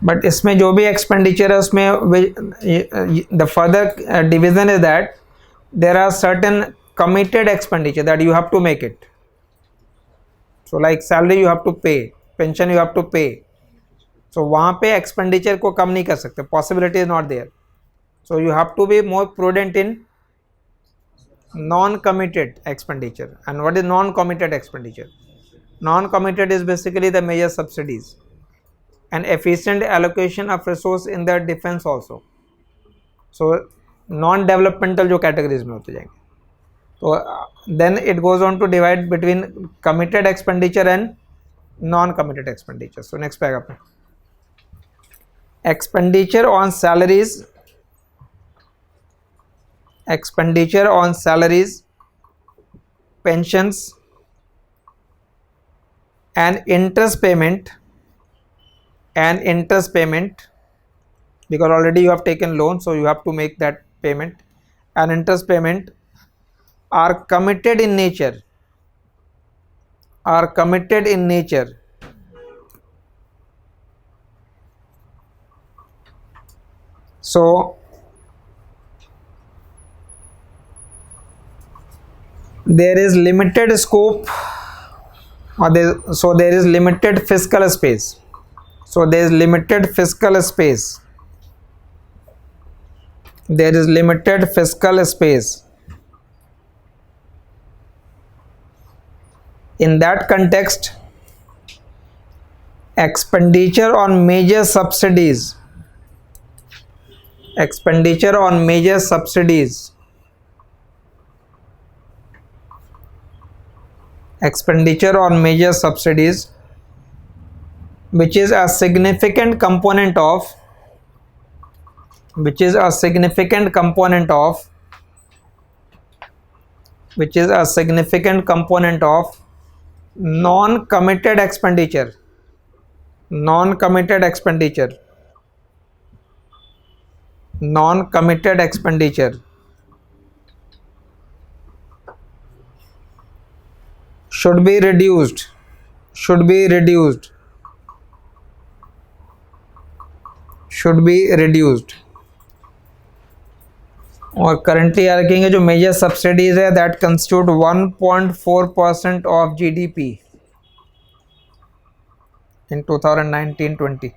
But इसमें जो भी expenditure है उसमें the further division is that there are certain committed expenditure that you have to make it. So like salary you have to pay, pension you have to pay. So वहाँ पे expenditure को कम नहीं कर सकते, possibility is not there. So you have to be more prudent in non-committed expenditure. And what is non-committed expenditure? Non-committed is basically the major subsidies and efficient allocation of resource in the defense also. So non-developmental जो categories में होते जाएंगे. So then it goes on to divide between committed expenditure and non-committed expenditure. So next paragraph, expenditure on salaries, pensions and interest payment, because already you have taken loan, so you have to make that payment, and interest payment are committed in nature, so there is limited scope or there is limited fiscal space, in that context. Expenditure on major subsidies which is a significant component of non-committed expenditure should be reduced और currently याद रखेंगे जो major subsidies है that constitute 1.4% of GDP in 2019-20.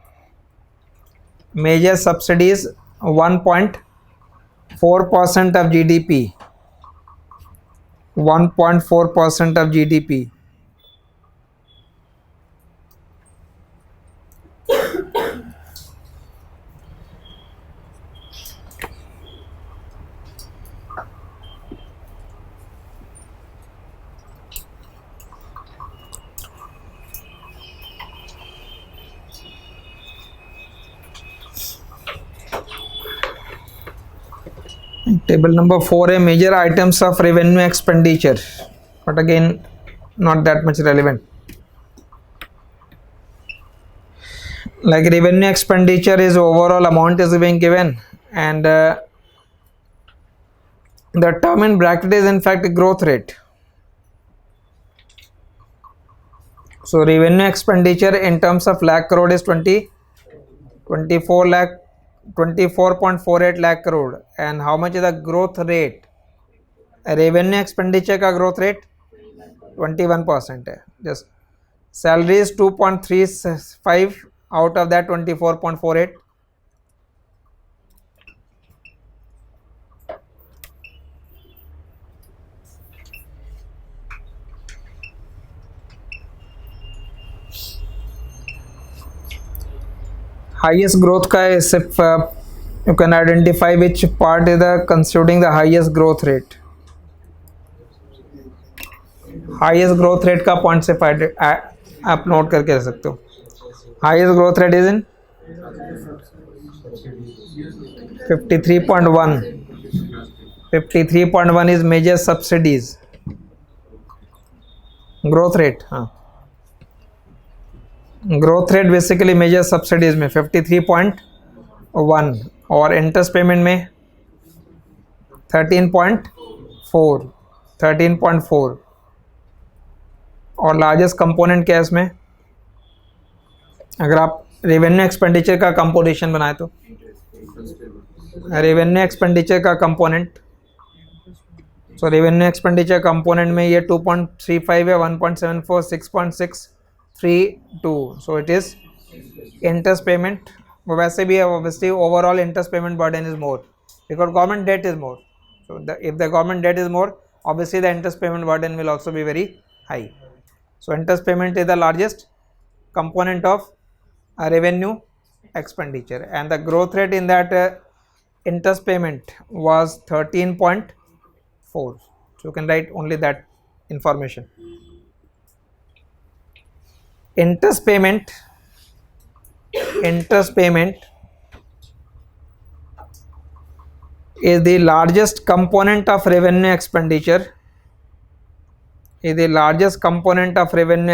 Major subsidies 1.4% of GDP. 1.4% of GDP. Table number 4 है major items of revenue expenditure, but again not that much relevant. Like revenue expenditure is overall amount is being given, and the term in bracket is in fact growth rate. So revenue expenditure in terms of lakh crore is 24.48 lakh crore, and how much is the growth rate? Revenue expenditure का growth rate 21% है. Just salaries 2.35 Out of that 24.48, highest growth का is if you can identify which part is the constituting the highest growth rate. Highest growth rate का point से आप note करके रख सकते हो. Highest growth rate is in 53.1. 53.1 is major subsidies growth rate. हाँ, growth rate basically major subsidies में 53.1 और इंटरेस्ट पेमेंट में 13.4. 13.4 और लार्जेस्ट कंपोनेंट क्या है इसमें? अगर आप रेवेन्यू एक्सपेंडिचर का कंपोजिशन बनाए तो रेवेन्यू एक्सपेंडिचर का component, so revenue expenditure component में ये 2.35 है, 1.74, 6.632. So it is interest payment. वो वैसे भी है, obviously overall interest payment burden is more because government debt is more. So if the government debt is more, obviously the interest payment burden will also be very high. So interest payment is the largest component of revenue expenditure, and the growth rate in that interest payment was 13.4. So you can write only that information. Interest payment is the largest component of revenue expenditure. Largest component of revenue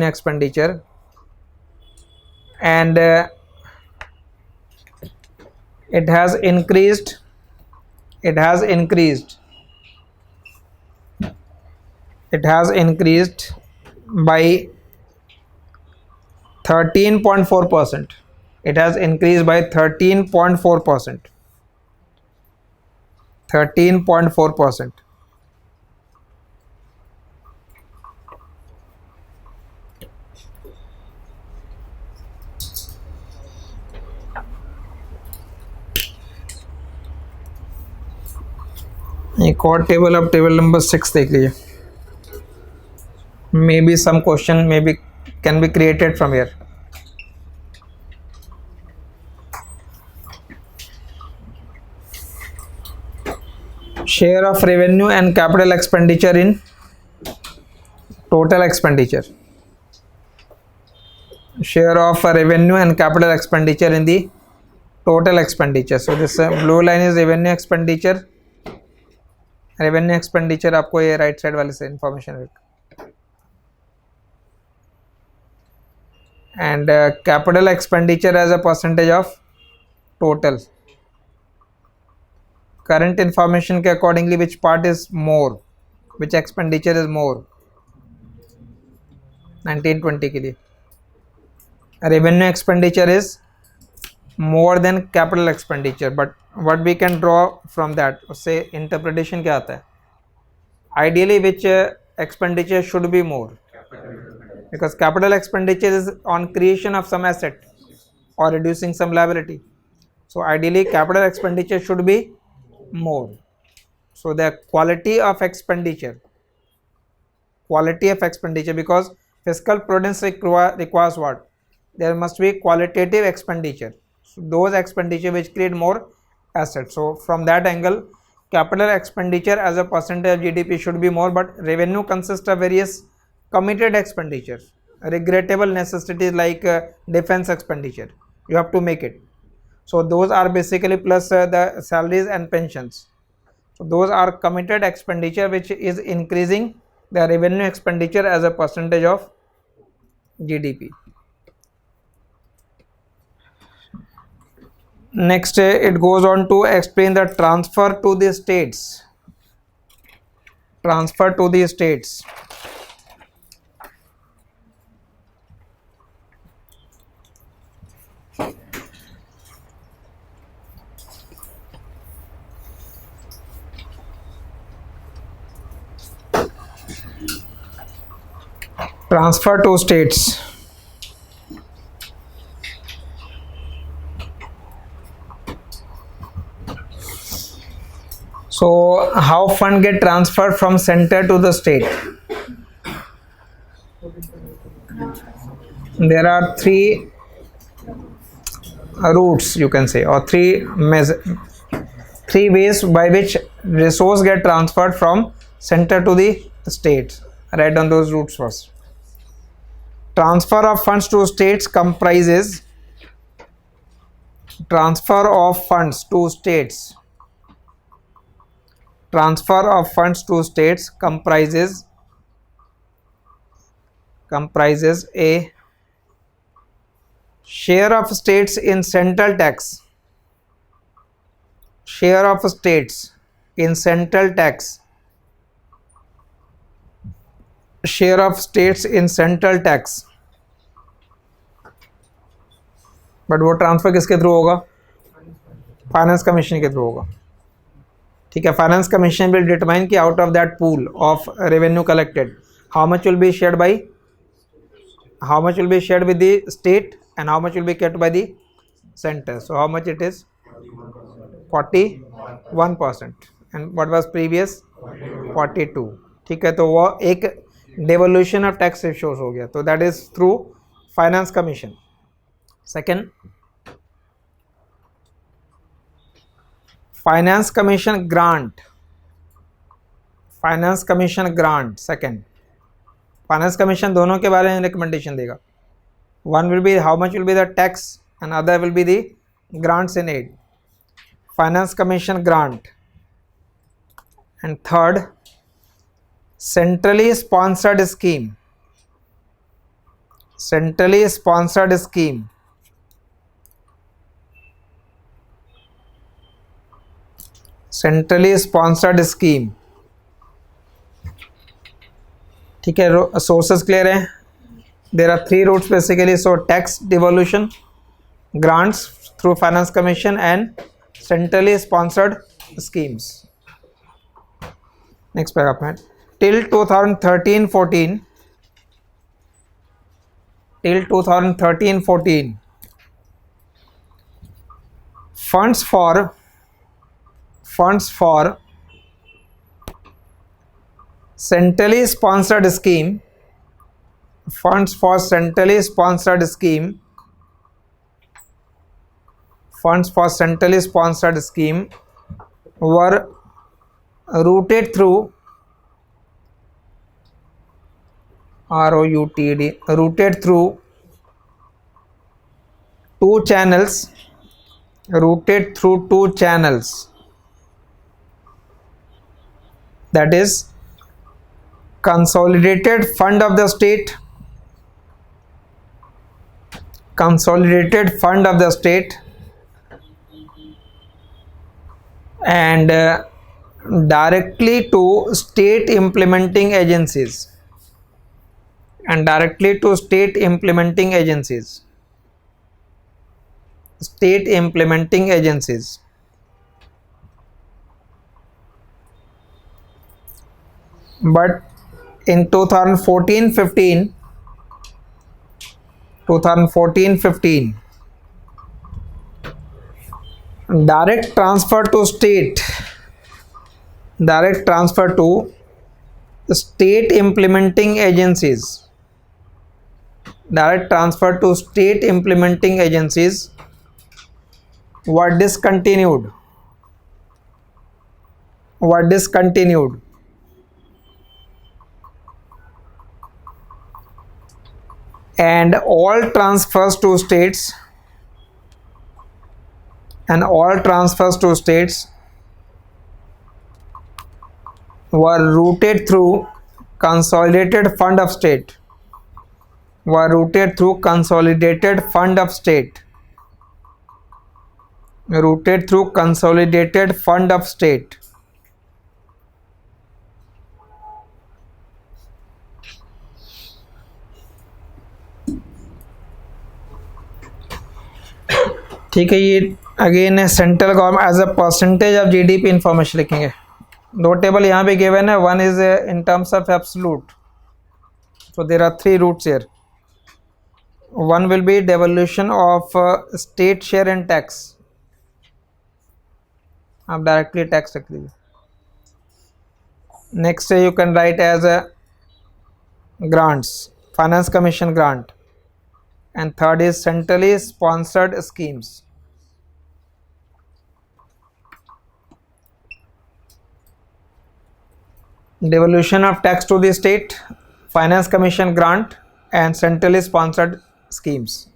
expenditure and it has increased by 13.4%. It has increased by 13.4%. 13.4%. एक और table, अब table number 6 देख लीजिए. Maybe some question can be created from here. Share of revenue and capital expenditure in total expenditure. Share of revenue and capital expenditure in the total expenditure. So this blue line is revenue expenditure. Revenue expenditure आपको ये right side वाले से information है. And capital expenditure as a percentage of total. Current information के accordingly which part is more, which expenditure is more? 1920 के लिए revenue expenditure is more than capital expenditure, but what we can draw from that, उससे interpretation क्या आता है? Ideally which expenditure should be more? Because capital expenditure is on creation of some asset or reducing some liability. So ideally capital expenditure should be more. So the quality of expenditure, because fiscal prudence requires what? There must be qualitative expenditure. So those expenditure which create more assets. So from that angle, capital expenditure as a percentage of GDP should be more, but revenue consists of various committed expenditure, regrettable necessities like defense expenditure. You have to make it. So those are basically plus the salaries and pensions. So those are committed expenditure which is increasing the revenue expenditure as a percentage of GDP. Next, it goes on to explain the transfer to the states. Transfer to the states. transfer to states. So how fund get transferred from center to the state? There are three routes, you can say, or three ways by which resource get transferred from center to the states. Write down those routes first. Transfer of funds to states comprises transfer of funds to states. Transfer of funds to states comprises a share of states in central tax. Share of states in central tax. Share of states in central tax. But वो transfer किसके through होगा? Finance commission के through होगा. ठीक है, finance commission will determine कि out of that pool of revenue collected how much will be shared by, how much will be shared with the state and how much will be kept by the center. So how much it is? 41%. And what was previous? 42. ठीक है, तो वो एक devolution of tax ratios हो गया, तो that is through finance commission. Second, finance commission grant. Finance commission grant. Second, finance commission दोनों के बारे में recommendation देगा. One will be how much will be the tax and other will be the grants in aid. Finance commission grant. And third, centrally sponsored scheme. Centrally sponsored scheme. Centrally sponsored scheme. ठीक है, sources clear है? There are three routes basically. So tax devolution, grants through finance commission, and centrally sponsored schemes. Next paragraph. Till 2013-14, till 2013-14, funds for centrally sponsored scheme. Funds for centrally sponsored scheme. Funds for centrally sponsored scheme were routed through ROUTED, routed through two channels. Routed through two channels. That is consolidated fund of the state. Consolidated fund of the state and directly to state implementing agencies. And directly to state implementing agencies. State implementing agencies. But in 2014-15, direct transfer to state implementing agencies. Direct transfer to state implementing agencies were discontinued. And all transfers to states were routed through consolidated fund of state. Routed through consolidated fund of state. ठीक है, ये again है central government as a percentage of GDP information लिखेंगे. दो table यहाँ पे given है. One is in terms of absolute So there are three routes here. One will be devolution of state share and tax. आप directly tax रख लीजिए. Next you can write as a grants, finance commission grant, and third is centrally sponsored schemes. Devolution of tax to the state, finance commission grant, and centrally sponsored schemes.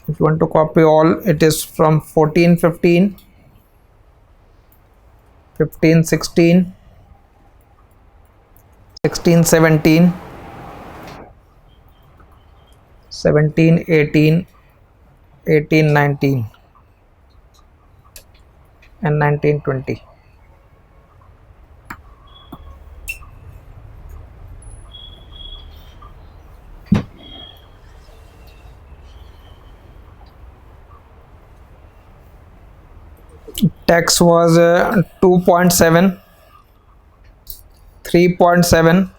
If you want to copy all, it is from 1415, 1516, 1617, 1718, 1819, and 1920. Tax was 2.7, 3.7,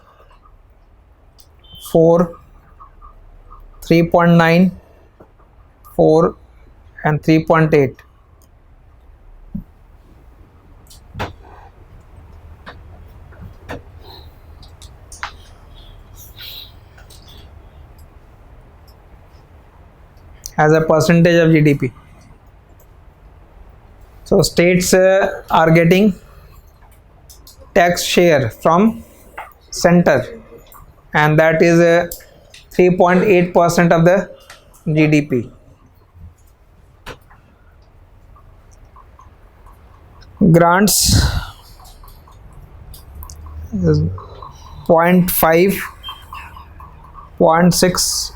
4, 3.9, 4, and 3.8. As a percentage of GDP. So states are getting tax share from center, and that is 3.8% of the GDP. Grants is 0.5, 0.6,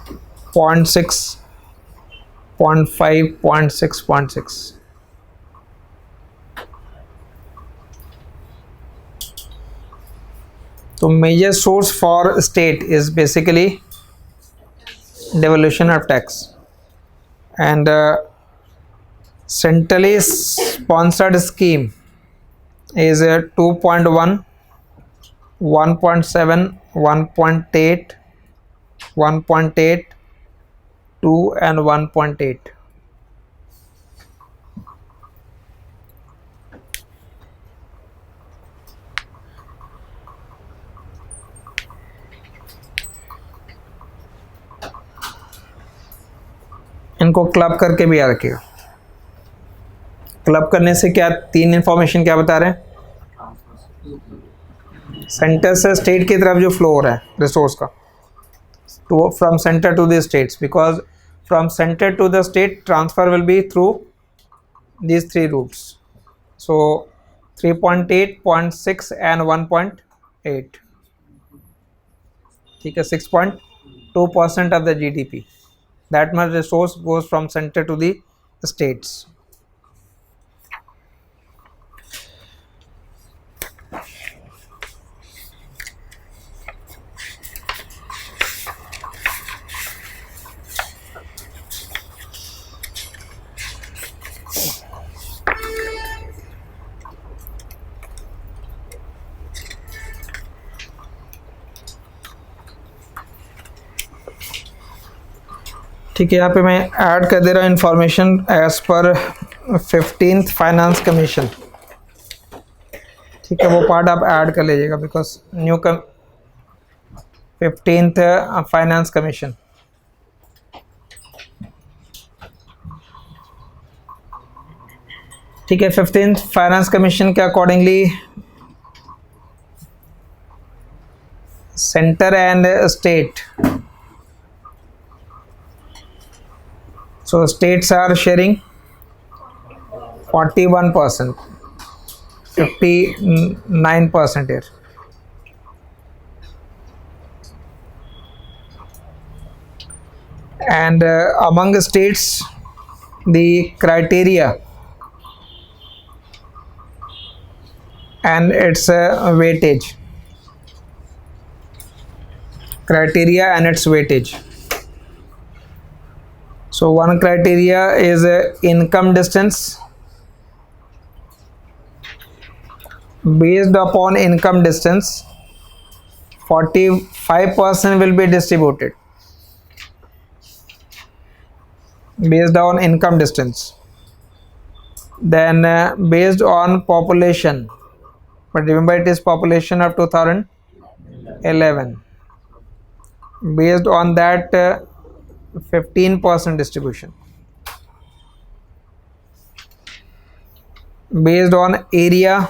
0.6, 0.5, 0.6, 0.6. So major source for state is basically devolution of tax, and centrally sponsored scheme is 2.1, 1.7, 1.8, 1.8, 2, and 1.8. इनको club करके भी याद रखिएगा. Club करने से क्या तीन information क्या बता रहे हैं? सेंटर से स्टेट की तरफ जो फ्लो हो रहा है रिसोर्स का, तो from centre to the states, because from centre to the state transfer will be through these three routes. So 3.8, 0.6 and 1.8. ठीक है, 6.2% of the GDP. That much resource goes from center to the states. ठीक है, यहाँ पे मैं add कर दे रहा हूँ information as per 15th finance commission. ठीक है, वो पार्ट आप ऐड कर लीजिएगा, because new 15th finance commission. ठीक है, 15th फाइनेंस कमीशन के accordingly centre and state, so states are sharing 41%, 59% here. And among the states, the criteria and its weightage, criteria and its weightage. So one criteria is income distance, based upon income distance, 45% will be distributed based on income distance. Then based on population, but remember it is population of 2011, based on that 15% distribution. Based on area,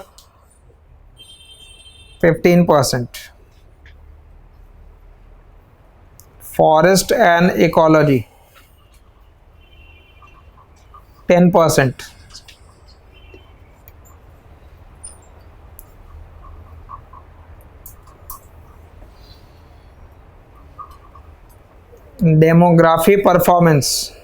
15%. Forest and ecology, 10%. Demography performance,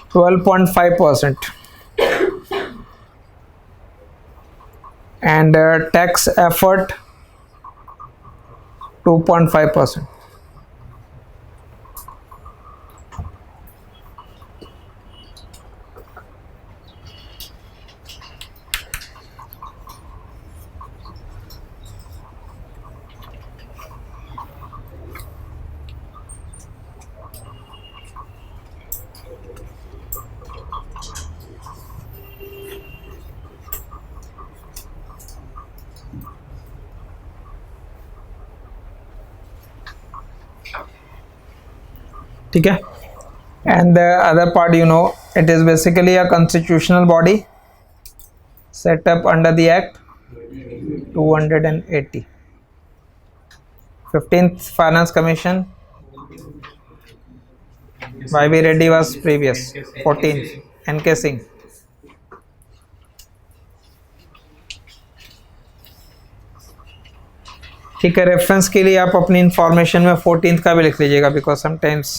12.5%. And tax effort, 2.5%. ठीक है. And the other part, it is basically a constitutional body set up under the Act 280. 15th Finance Commission, YB Reddy was previous. 14th NK Singh. ठीक है, reference के लिए आप अपनी information में 14th का भी लिख लीजिएगा, बिकॉज समटाइम्स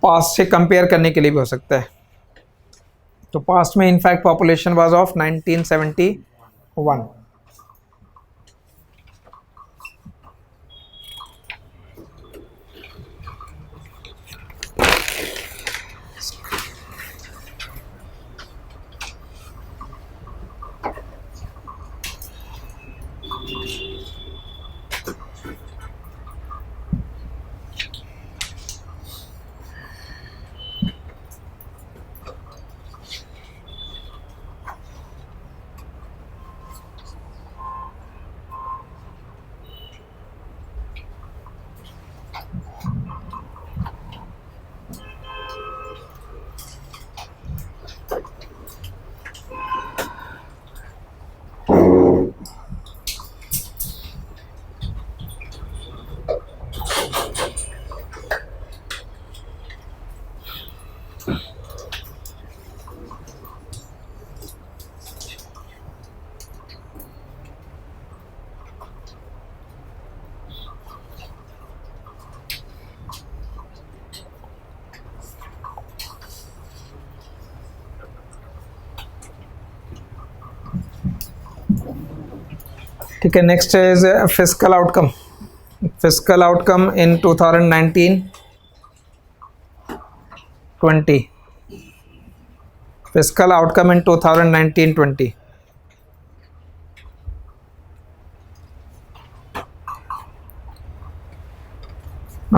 पास्ट से कंपेयर करने के लिए भी हो सकता है. तो पास्ट में इनफैक्ट पॉपुलेशन वाज ऑफ 1971. ठीक है, next is fiscal outcome. Fiscal outcome in 2019-20. Fiscal outcome in 2019-20.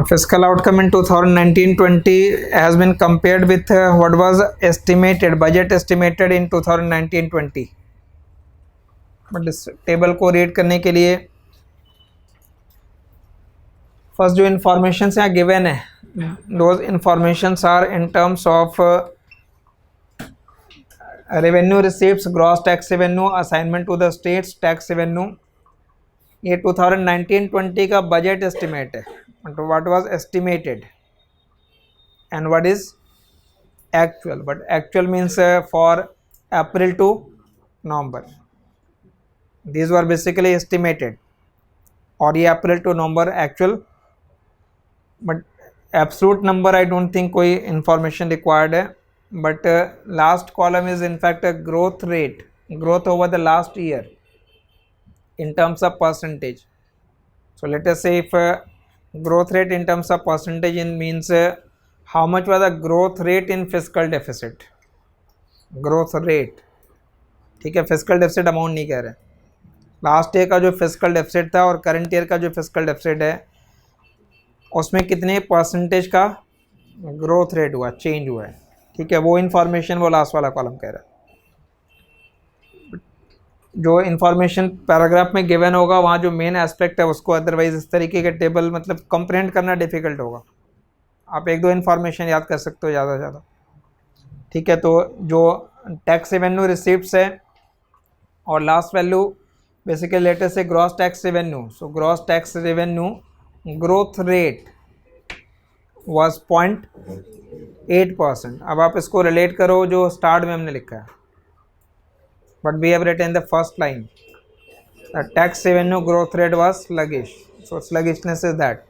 Fiscal outcome in 2019-20 has been compared with what was estimated, budget estimated in 2019-20. But इस टेबल को रीड करने के लिए first जो information यहाँ given है, those informations are in terms of revenue receipts, gross tax revenue, assignment to the states tax revenue. ये 2019-20 का बजट एस्टिमेट है. What was estimated and what is actual. But actual means for April to November. These were basically estimated. और ये April to November actual. But absolute number I don't think कोई information required है. But last column is in fact a growth rate, growth over the last year in terms of percentage. So let us say if growth rate in terms of percentage in means how much was the growth rate in fiscal deficit, growth rate, ठीक है, physical deficit amount नहीं कह रहे। Last year का जो physical deficit था और current year का जो फिजिकल डेफिसिट है उसमें कितने परसेंटेज का ग्रोथ रेट हुआ, चेंज हुआ है, ठीक है, वो इन्फॉर्मेशन वो लास्ट वाला कॉलम कह रहा है। जो इन्फॉर्मेशन पैराग्राफ में गिवन होगा वहाँ जो मेन एस्पेक्ट है उसको अदरवाइज इस तरीके के टेबल मतलब कंप्रेहेंड करना डिफिकल्ट होगा। आप एक दो इन्फॉर्मेशन याद कर सकते हो ज़्यादा से ज़्यादा, ठीक है। तो जो टैक्स रेवेन्यू रिसीप्ट्स है और लास्ट वैल्यू बेसिकली लेटेस्ट से gross tax revenue, so gross tax revenue growth rate was 0.8%। अब आप इसको रिलेट करो जो स्टार्ट में हमने लिखा है, but we have written the first line, the tax revenue growth rate was sluggish, so sluggishness is that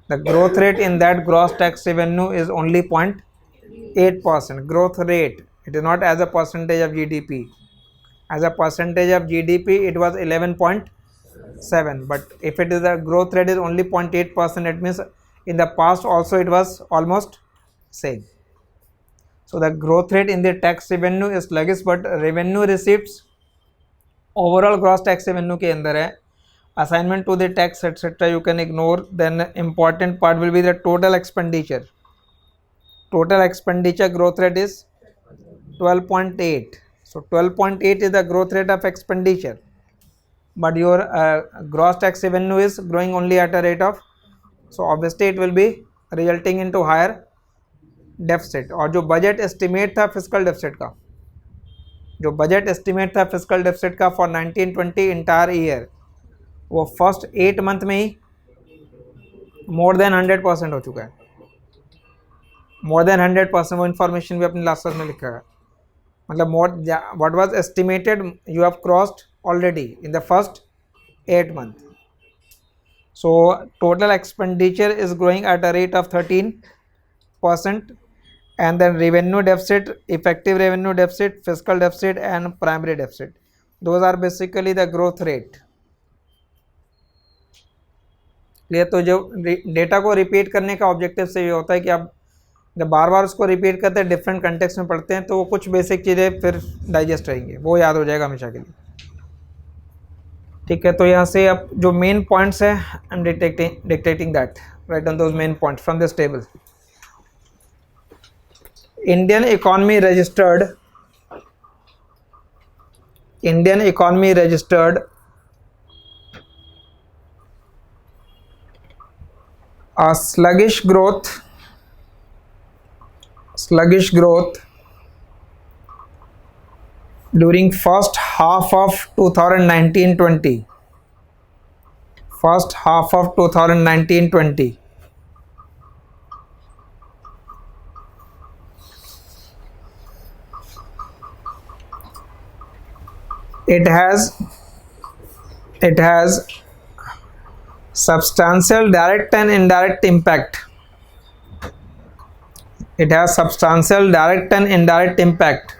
the growth rate in that gross tax revenue is only 0.8% growth rate, it is not as a percentage of GDP, as a percentage of GDP it was 11.7, but if it is a growth rate is only 0.8%, it means in the past also it was almost same. So the growth rate in the tax revenue is sluggish, but revenue receipts overall gross tax revenue के अंदर है, assignment to the tax etc you can ignore, then important part will be the total expenditure. Total expenditure growth rate is 12.8, so 12.8 is the growth rate of expenditure, but your gross tax revenue is growing only at a rate of, so obviously it will be resulting into higher deficit. और जो budget estimate था physical deficit का, जो budget estimate था physical deficit का for 1920 entire year, वो first 8 month में ही more than 100% हो चुका है, मोर देन 100%। वो इन्फॉर्मेशन भी अपने लास्ट क्लास में लिखा है, मतलब more what was estimated you have crossed already in the first 8 month. So total expenditure is growing at a rate of 13%, and then revenue deficit, effective revenue deficit, fiscal deficit and primary deficit, those are basically the growth rate। ये तो जो data को repeat करने का objective से ये होता है कि आप जब बार बार उसको रिपीट करते हैं डिफरेंट कंटेक्स्ट में पढ़ते हैं तो वो कुछ बेसिक चीज़ें फिर डाइजेस्ट रहेंगी, वो याद हो जाएगा हमेशा के लिए, ठीक है। तो यहाँ से अब जो मेन पॉइंट्स है I am dictating that, write down those main points from this table. Indian economy registered a sluggish growth during first half of 2019-20, first half of 2019-20। It has substantial direct and indirect impact. It has substantial direct and indirect impact.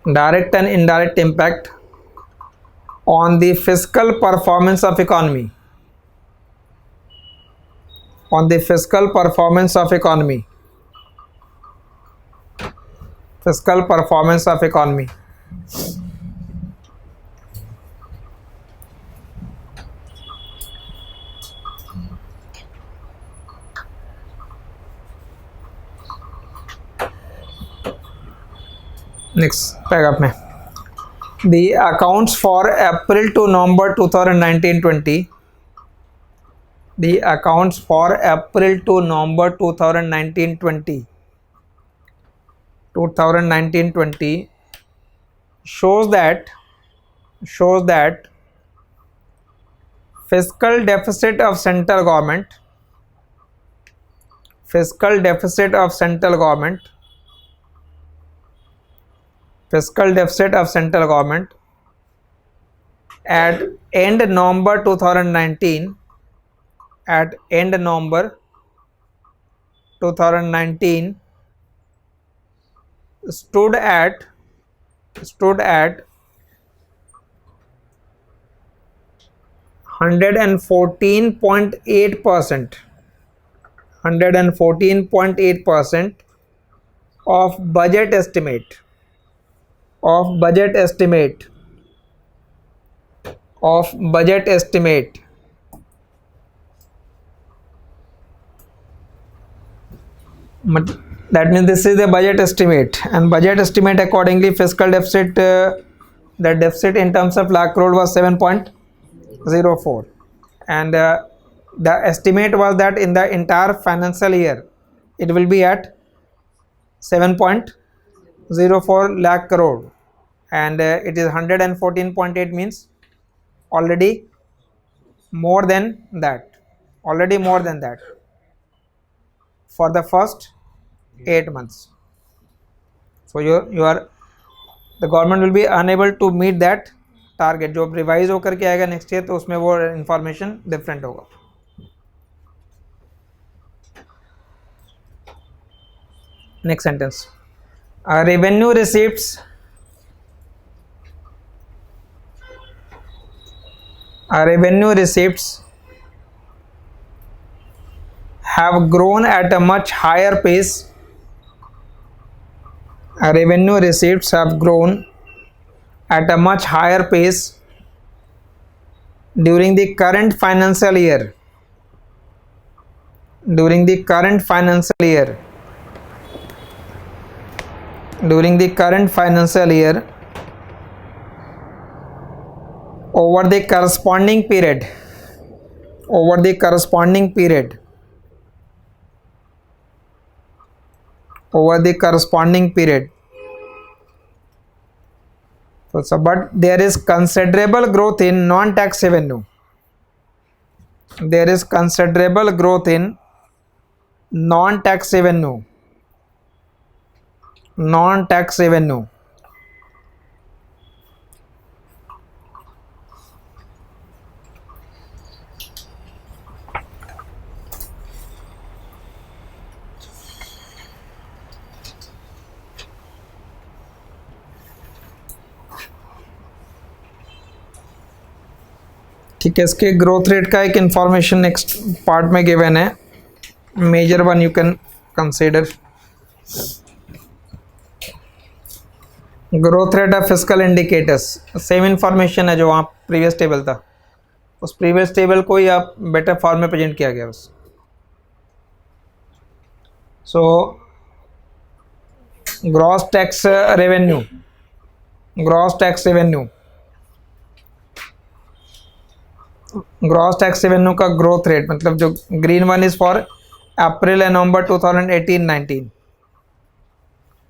Direct and indirect impact on the fiscal performance of economy. On the fiscal performance of economy. Fiscal performance of economy. Next paragraph में the accounts for April to November 2019-20, the accounts for April to November 2019-20 shows that fiscal deficit of central government fiscal deficit of central government at end November 2019 stood at 114.8%, 114.8% of budget estimate, of budget estimate, of budget estimate. That means this is the budget estimate, and budget estimate accordingly fiscal deficit, the deficit in terms of lakh crore was 7.04, and the estimate was that in the entire financial year it will be at 7.04 lakh crore, and it is 114.8, means already more than that, already more than that for the first 8 months. So you are, the government will be unable to meet that target. जो revise होकर के आएगा next year तो उसमें वो information different होगा. Next sentence, revenue receipts, revenue receipts have grown at a much higher pace. Revenue receipts have grown at a much higher pace during the current financial year. During the current financial year. During the current financial year, over the corresponding period, over the corresponding period, over the corresponding period. So, but there is considerable growth in non-tax revenue. There is considerable growth in non-tax revenue. Non-tax revenue. ठीक है, इसके growth rate का एक information next part में given है. Major one you can consider. Growth rate of fiscal indicators, same information है जो वहाँ प्रीवियस टेबल था, उस प्रीवियस टेबल को ही आप बेटर फॉर्म में प्रेजेंट किया गया बस. So gross tax revenue, gross tax revenue, gross tax revenue का ग्रोथ रेट, मतलब जो green one is for April and November 2018-19,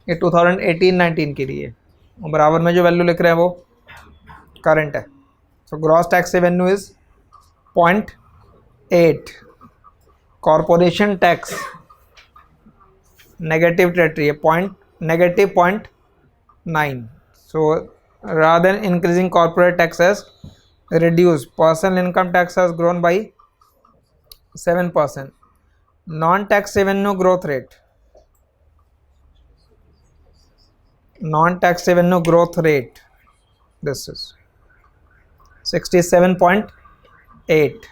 ये 2018-19 के लिए, और बराबर में जो वैल्यू लिख रहे हैं वो करंट है. So gross tax revenue is 0.8. Corporation tax negative territory है, -0.9. So rather than increasing corporate tax has reduced, personal income tax has grown by 7%. Non-tax revenue growth rate, non-tax revenue growth rate, this is 67.8.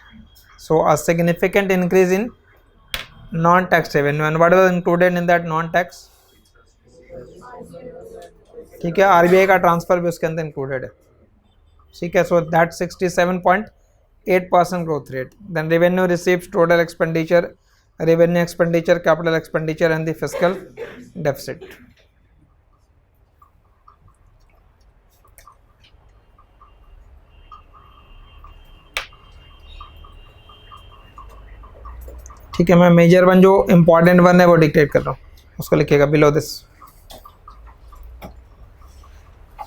So a significant increase in non-tax revenue. And what was included in that non-tax? ठीक है, RBI का transfer भी उसके अंदर included है. ठीक है, so that 67.8% growth rate. Then revenue receives, total expenditure, revenue expenditure, capital expenditure and the fiscal deficit. ठीक है, मैं मेजर वन जो इंपॉर्टेंट वन है वो डिक्टेट कर रहा हूँ, उसको लिखिएगा बिलो दिस.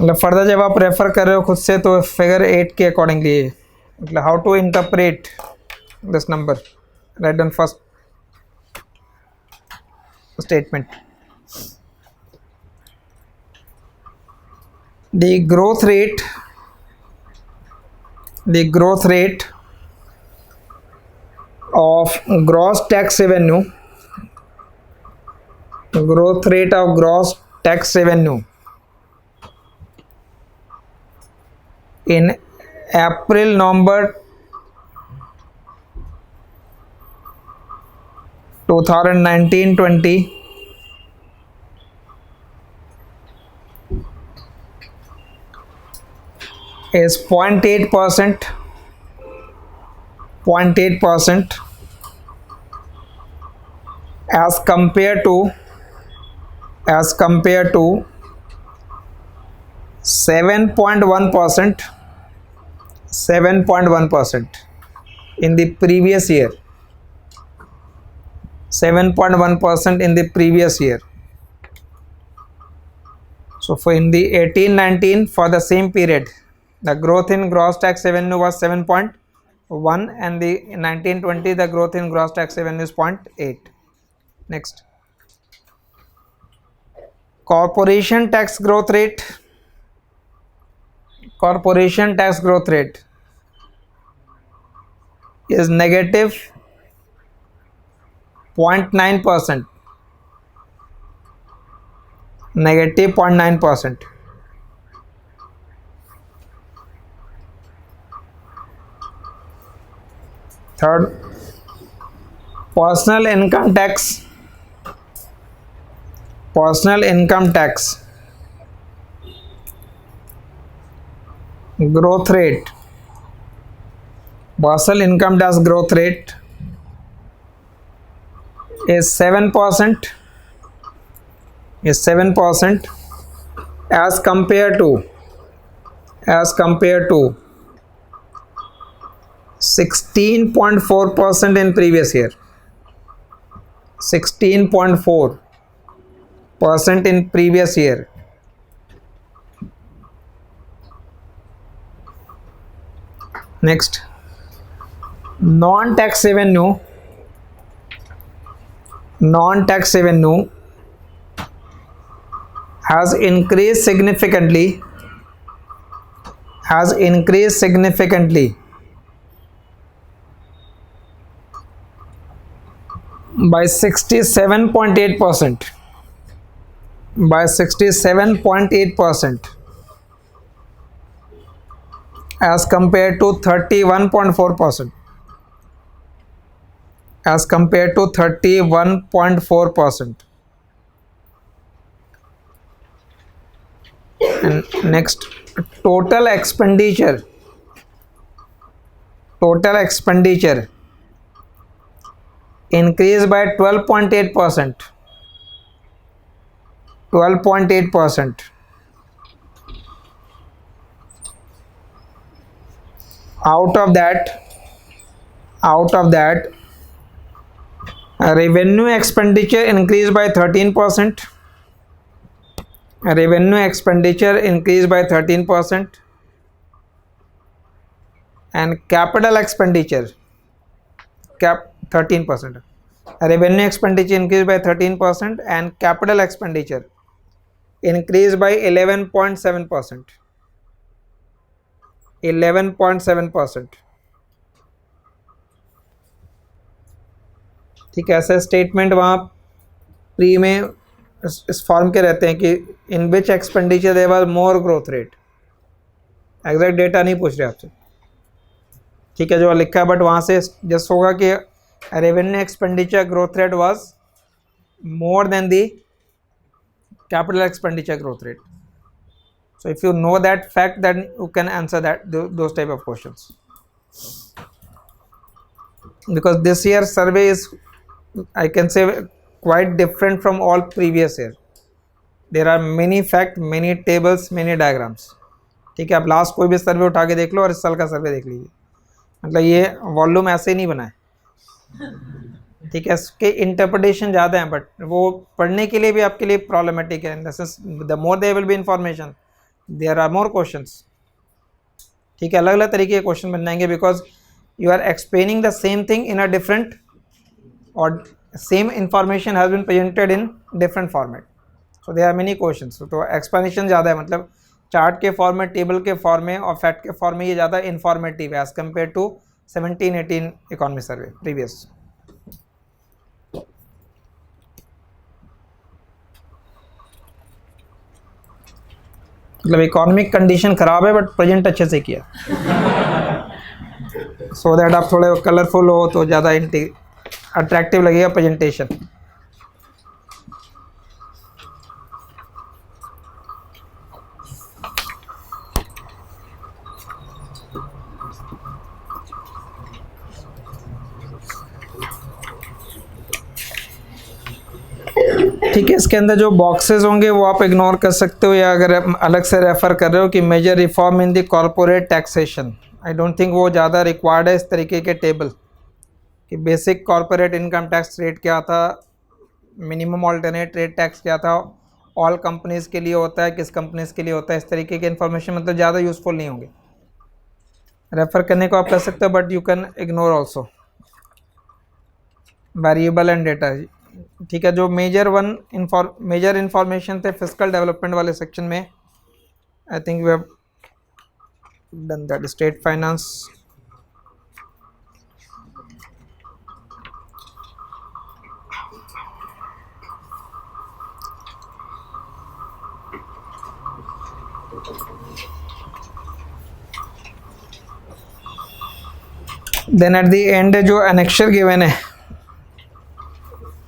मतलब फर्दर जब आप रेफर कर रहे हो खुद से तो फिगर 8 के अकॉर्डिंगली, मतलब how to interpret this number, write down first statement. The growth rate, the growth rate of gross tax revenue, growth rate of gross tax revenue in April November 2019-20 is 0.8%, 0.8% as compared to 7.1%, 7.1% in the previous year, 7.1% in the previous year. So for in the 18-19 for the same period, the growth in gross tax revenue was 7.1 and the 19-20 the growth in gross tax revenue is 0.8. Next, corporation tax growth rate. Corporation tax growth rate is negative 0.9%, negative 0.9%. Third, personal income tax. Personal income tax growth rate. Personal income tax growth rate is 7%. Is 7% as compared to 16.4% in previous year. 16.4% in previous year. Next, non-tax revenue. Non-tax revenue has increased significantly. By 67.8%. By 67.8% as compared to 31.4%. As compared to 31.4%. And next, total expenditure. Total expenditure increased by 12.8%. 12.8%. Out of that, revenue expenditure increased by 13%. Revenue expenditure increased by 13%. And capital expenditure 13%. Revenue expenditure increased by 13% and capital expenditure increased by 11.7%. 11.7%. ठीक है, ऐसे statement वहाँ pre में इस form के रहते हैं कि in which expenditure there was more growth rate. Exact data नहीं पूछ रहे आपसे, ठीक है, जो लिखा है, बट वहाँ से जस्ट होगा कि revenue expenditure growth rate was more than the capital expenditure growth rate. So if you know that fact, then you can answer those type of questions. Because this year's survey is, I can say, quite different from all previous year. There are many facts, many tables, many diagrams. ठीक है, आप last कोई भी सर्वे उठा के देख लो और इस साल का सर्वे देख लीजिए, मतलब ये वॉल्यूम ऐसे नहीं बना है. ठीक है, इसके इंटरप्रिटेशन ज़्यादा हैं, बट वो पढ़ने के लिए भी आपके लिए प्रॉब्लमेटिक है. The more there will be information, there are more questions. ठीक है, अलग अलग तरीके के क्वेश्चन बन जाएंगे, because you are explaining the same thing in a different, और same information has been presented in different format. So there are many questions. तो एक्सप्लेनेशन ज़्यादा है, मतलब चार्ट के फॉर्म में, टेबल के फॉर्म में और फैक्ट के फॉर्म में ये ज़्यादा इन्फॉर्मेटिव है as compare to 17-18 economy survey previous. मतलब इकोनॉमिक कंडीशन ख़राब है बट प्रेजेंट अच्छे से किया, सो दैट आप थोड़े कलरफुल हो तो ज़्यादा अट्रैक्टिव लगेगा प्रेजेंटेशन। ठीक है, इसके अंदर जो बॉक्सेस होंगे वो आप इग्नोर कर सकते हो, या अगर अलग से रेफर कर रहे हो कि major reform in the corporate taxation, I don't think वो ज़्यादा रिक्वायर्ड है इस तरीके के टेबल कि basic corporate income tax rate क्या था, मिनिमम ऑल्टरनेट रेट टैक्स क्या था, ऑल कंपनीज़ के लिए होता है, किस कंपनीज़ के लिए होता है, इस तरीके के इन्फॉर्मेशन मतलब ज़्यादा यूज़फुल नहीं होंगे। रेफ़र करने को आप कर सकते हो, but you can ignore also variable and data. ठीक है, जो मेजर इन्फॉर्मेशन थे फिजिकल डेवलपमेंट वाले सेक्शन में, I think we have done that. State finance, then at the end जो एनेक्शर गिवन है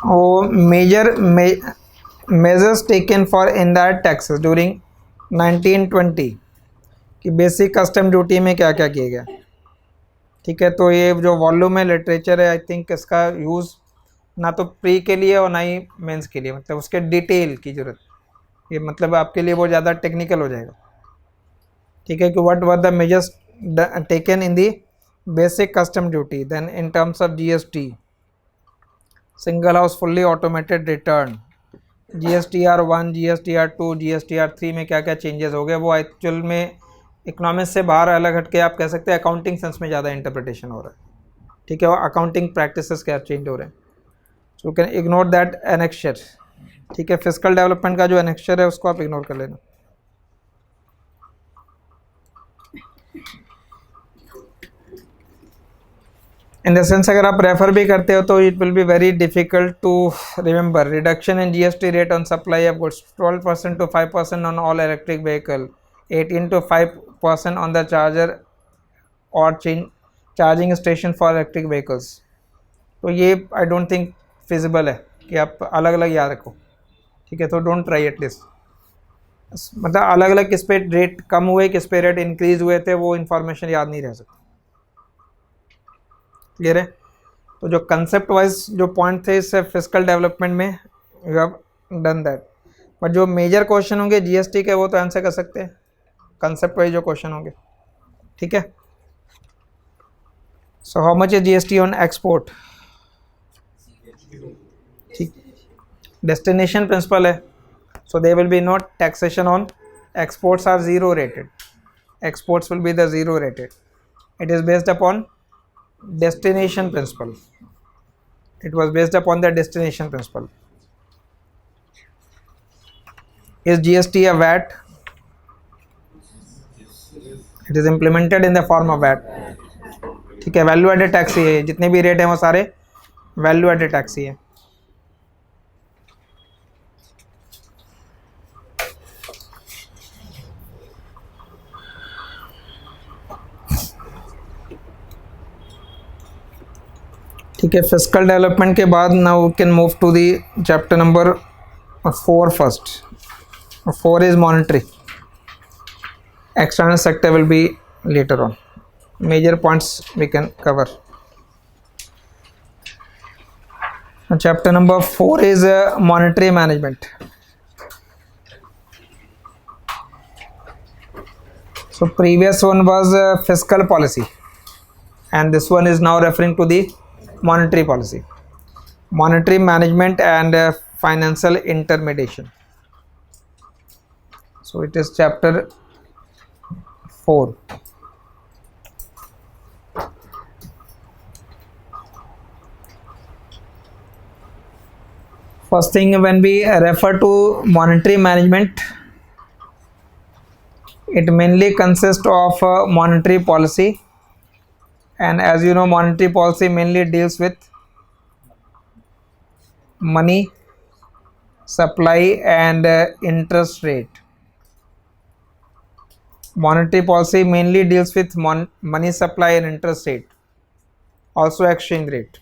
वो measures taken for indirect taxes during 1920 कि बेसिक कस्टम ड्यूटी में क्या क्या किया गया। ठीक है, तो ये जो वॉल्यूम है लिटरेचर है, आई थिंक इसका यूज़ ना तो प्री के लिए और ना ही मेंस के लिए, मतलब उसके डिटेल की ज़रूरत, ये मतलब आपके लिए वो ज़्यादा टेक्निकल हो जाएगा। ठीक है, कि what were the measures taken in the basic custom duty, then in terms of GST, single house fully automated return, GSTR1, GSTR2, GSTR3 में क्या क्या चेंजेस हो गए, वो एक्चुअल में इकोनॉमिक्स से बाहर अलग हटके आप कह सकते हैं अकाउंटिंग सेंस में ज़्यादा इंटरप्रिटेशन हो रहा है। ठीक है, और अकाउंटिंग प्रैक्टिसेस क्या चेंज हो रहे हैं, so can ignore that annexure. ठीक है, फिजिकल डेवलपमेंट का जो एनेक्शर है उसको आप इग्नोर कर लेना। इन द सेंस अगर आप रेफर भी करते हो तो it will be very difficult to remember. Reduction in GST rate on supply of goods 12% to 5% on all electric vehicle, 18 to 5% on the charger और charging station for electric vehicles. तो ये आई don't think feasible है कि आप अलग अलग याद रखो। ठीक है, तो डोंट ट्राई एटलीस्ट, मतलब अलग अलग किस पे रेट कम हुए, किस पे रेट इंक्रीज हुए थे, वो इन्फॉर्मेशन याद नहीं रह सकती। क्लियर है? तो जो कंसेप्ट वाइज जो पॉइंट थे इससे फिजिकल डेवलपमेंट में you have done that, but जो मेजर क्वेश्चन होंगे जीएसटी के वो तो आंसर कर सकते हैं कंसेप्ट वाइज जो क्वेश्चन होंगे। ठीक है, so how much is GST on export? ठीक, डेस्टिनेशन प्रिंसिपल है, so they will be not taxation on exports are zero rated, exports will be the zero rated, it is based upon destination principle, it was based upon the destination principle. Is GST a VAT? It is implemented in the form of VAT. ठीक है, value added tax ही है, जितने भी rate हैं वो सारे value added tax ही है। ठीक है, फिजिकल डेवलपमेंट के बाद now we can move to the chapter number 4 first. 4 is monetary, external sector will be later on, major points we can cover. Chapter number 4 is monetary management. So previous one was fiscal policy and this one is now referring to the monetary policy, monetary management and financial intermediation. So it is chapter 4. First thing, when we refer to monetary management, it mainly consists of monetary policy, and as you know monetary policy mainly deals with money supply and interest rate. Monetary policy mainly deals with money supply and interest rate, also exchange rate.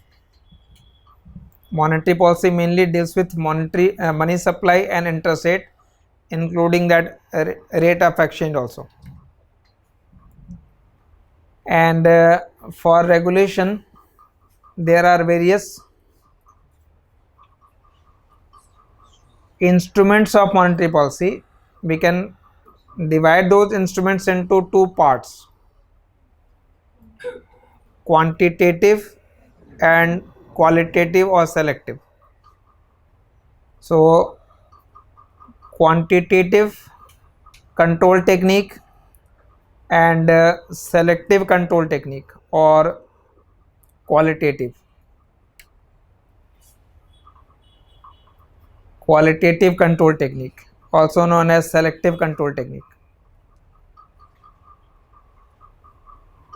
Monetary policy mainly deals with monetary money supply and interest rate, including that rate of exchange also. And for regulation, there are various instruments of monetary policy. We can divide those instruments into two parts: quantitative and qualitative or selective. So quantitative control technique and selective control technique, or qualitative control technique, also known as selective control technique.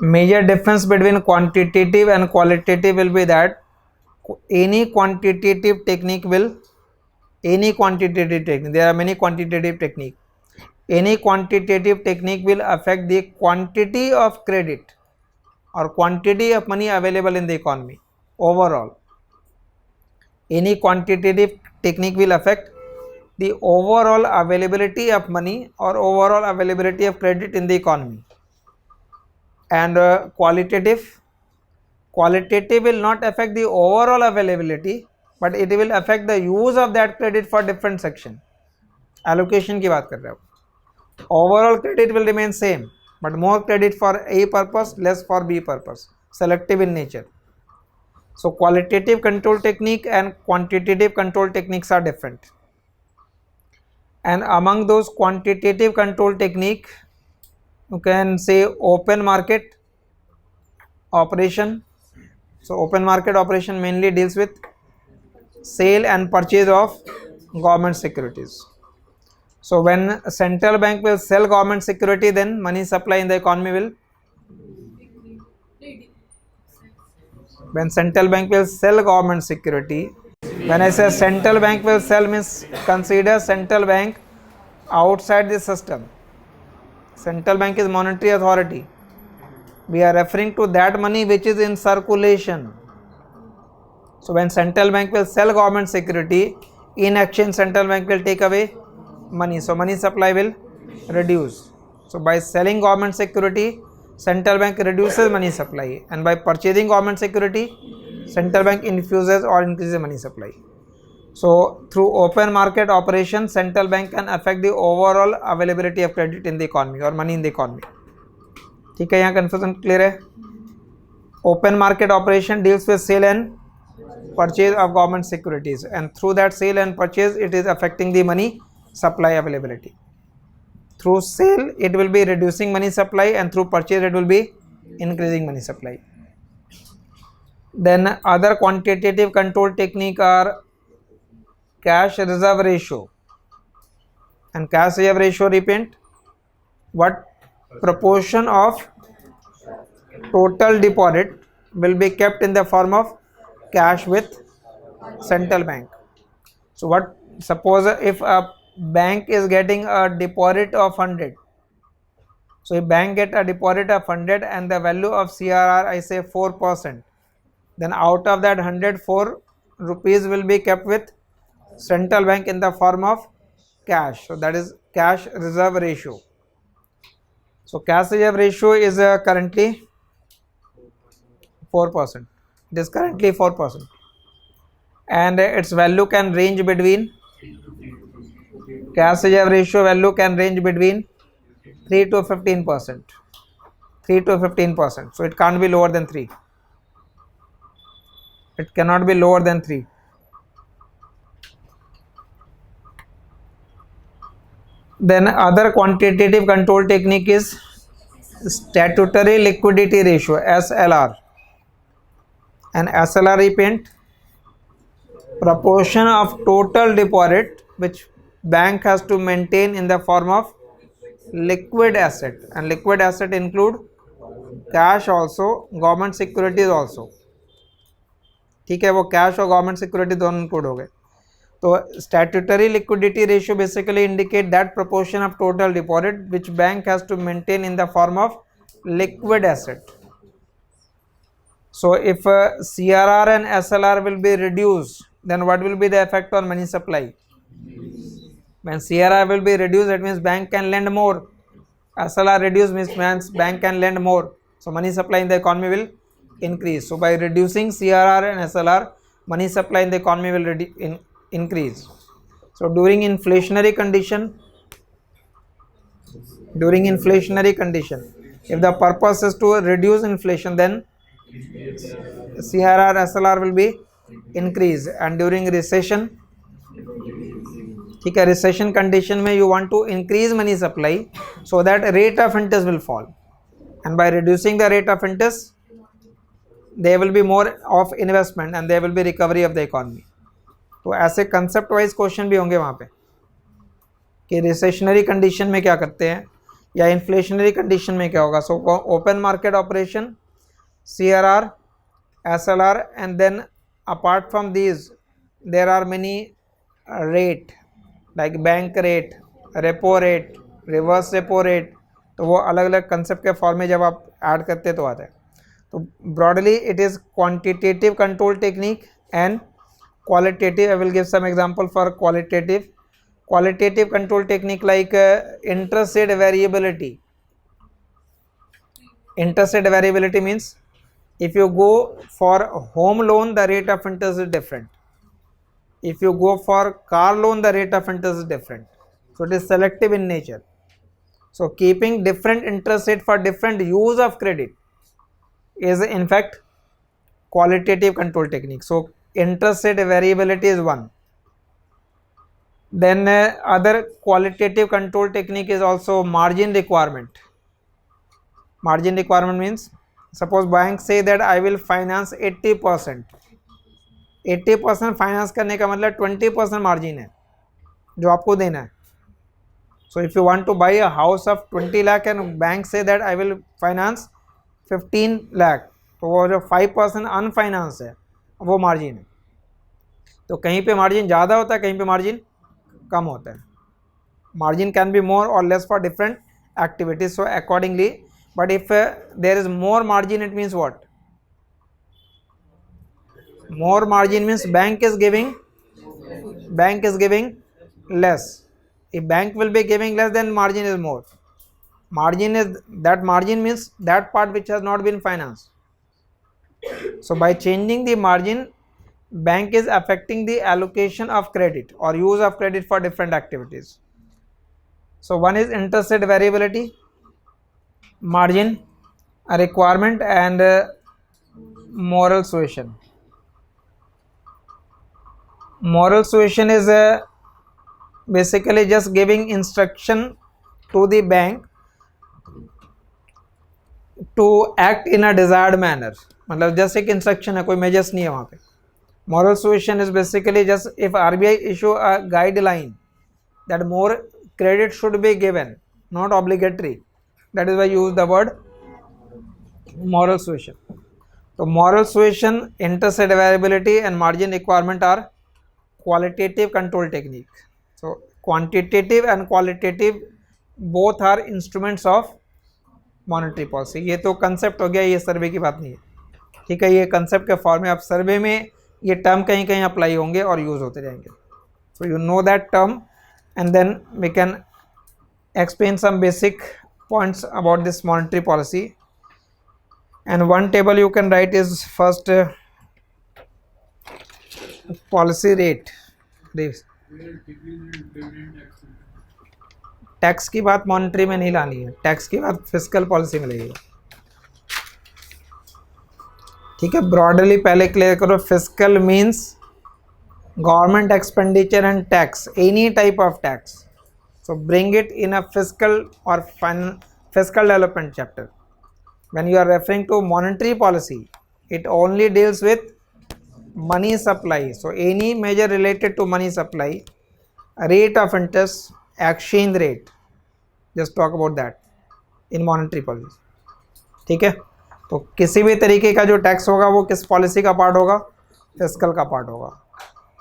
Major difference between quantitative and qualitative will be that any quantitative technique, there are many quantitative technique, any quantitative technique will affect the quantity of credit or quantity of money available in the economy overall. Any quantitative technique will affect the overall availability of money or overall availability of credit in the economy. And qualitative will not affect the overall availability, but it will affect the use of that credit for different section. Allocation की बात कर रहे हो. Overall credit will remain same, but more credit for A purpose, less for B purpose. Selective in nature. So qualitative control technique and quantitative control techniques are different. And among those quantitative control technique, you can say open market operation. So open market operation mainly deals with sale and purchase of government securities. So when central bank will sell government security, then money supply in the economy will, when central bank will sell government security, when I say central bank will sell, means consider central bank outside the system. Central bank is monetary authority. We are referring to that money which is in circulation. So when central bank will sell government security, in exchange central bank will take away money, so money supply will reduce. So by selling government security, central bank reduces money supply, and by purchasing government security, central bank infuses or increases money supply. So through open market operation, central bank can affect the overall availability of credit in the economy or money in the economy. ठीक है, यहाँ confusion clear है? Open market operation deals with sale and purchase of government securities, and through that sale and purchase it is affecting the money supply availability. Through sale it will be reducing money supply, and through purchase it will be increasing money supply. Then other quantitative control technique are cash reserve ratio. And cash reserve ratio, repeat, what proportion of total deposit will be kept in the form of cash with central bank. So what, suppose if a bank is getting a deposit of 100, so if bank get a deposit of 100 and the value of CRR I say 4%, then out of that 104 rupees will be kept with central bank in the form of cash. So that is cash reserve ratio. So cash reserve ratio is currently 4%. It is currently 4%, and its value can range between, cash reserve ratio value can range between 3 to 15%. 3 to 15%. So it can't be lower than 3. It cannot be lower than 3. Then other quantitative control technique is statutory liquidity ratio, SLR. And SLR, repeat, proportion of total deposit which bank has to maintain in the form of liquid asset, and liquid asset include cash also, government securities also. ठीक है, वो cash और government security दोनों include हो गए. तो statutory liquidity ratio basically indicate that proportion of total deposit which bank has to maintain in the form of liquid asset. So if CRR and SLR will be reduced, then what will be the effect on money supply? When CRR will be reduced, that means bank can lend more. SLR reduced means bank can lend more. So money supply in the economy will increase. So by reducing CRR and SLR, money supply in the economy will increase. So during inflationary condition, if the purpose is to reduce inflation, then CRR SLR will be increased. And during recession, ठीक है, recession condition में you want to increase money supply so that rate of interest will fall, and by reducing the rate of interest there will be more of investment and there will be recovery of the economy. तो ऐसे concept wise question भी होंगे वहाँ पे कि recessionary condition में क्या करते हैं या इन्फ्लेशनरी कंडीशन में क्या होगा. So open market operation, CRR, SLR, and then apart from these there are many rate like bank rate, repo rate, reverse repo rate. तो वो अलग अलग कंसेप्ट के फॉर्म में जब आप ऐड करते तो आता है. तो broadly it is quantitative control technique and qualitative. I will give some example for qualitative control technique like interest rate variability. Interest rate variability means if you go for home loan the rate of interest is different, if you go for car loan the rate of interest is different, so it is selective in nature. So keeping different interest rate for different use of credit is in fact qualitative control technique. So interest rate variability is one. Then other qualitative control technique is also margin requirement. Margin requirement means suppose bank say that I will finance 80%. 80% finance करने का मतलब 20% margin है जो आपको देना है. So if you want to buy a house of 20 lakh and bank say that I will finance 15 lakh, तो वो जो 5% अनफाइनेंस है वो मार्जिन है. तो कहीं पे मार्जिन ज़्यादा होता है, कहीं पे मार्जिन कम होता है. Margin can be more or less for different activities, so accordingly. But if there is more margin, it means what? More margin means bank is giving less. If bank will be giving less, then margin is more. Margin means that part which has not been financed. So by changing the margin, bank is affecting the allocation of credit or use of credit for different activities. So one is interest rate variability, margin requirement, and moral suasion. Moral suasion is basically just giving instruction to the bank to act in a desired manner. मतलब just एक instruction है, कोई measures नहीं है वहाँ पे. Moral suasion is basically just if RBI issue a guideline that more credit should be given, not obligatory. That is why you use the word moral suasion. So moral suasion, interest rate variability, and margin requirement are qualitative control technique. So quantitative and qualitative both are instruments of monetary policy. ये तो concept हो गया, ये सर्वे की बात नहीं है. ठीक है, ये कंसेप्ट के फॉर्म में आप सर्वे में ये टर्म कहीं कहीं अप्लाई होंगे और यूज़ होते जाएंगे. So you know that term and then we can explain some basic points about this monetary policy. And one table you can write is first policy rate. Tax की बात monetary में नहीं लानी है, टैक्स की बात फिस्कल पॉलिसी में लगेगी. ठीक है, ब्रॉडली पहले क्लियर करो. Fiscal means government expenditure and tax, any type of tax. So bring it in a fiscal or fiscal development chapter. When you are referring to monetary policy, it only deals with money supply. So any measure related to money supply, rate of interest, exchange rate, just talk about that in monetary policy. ठीक है, तो किसी भी तरीके का जो tax होगा वो किस पॉलिसी का पार्ट होगा? फिस्कल का पार्ट होगा.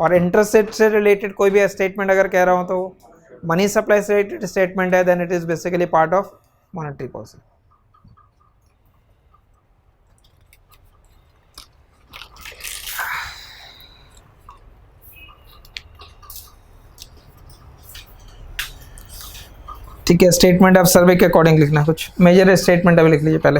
और इंटरेस्ट रेट से रिलेटेड कोई भी स्टेटमेंट अगर कह रहा हूँ तो मनी सप्लाई से रिलेटेड स्टेटमेंट है, then it is basically part of monetary policy. ठीक है, स्टेटमेंट ऑफ सर्वे के अकॉर्डिंग लिखना, कुछ मेजर स्टेटमेंट अभी लिख लीजिए पहले।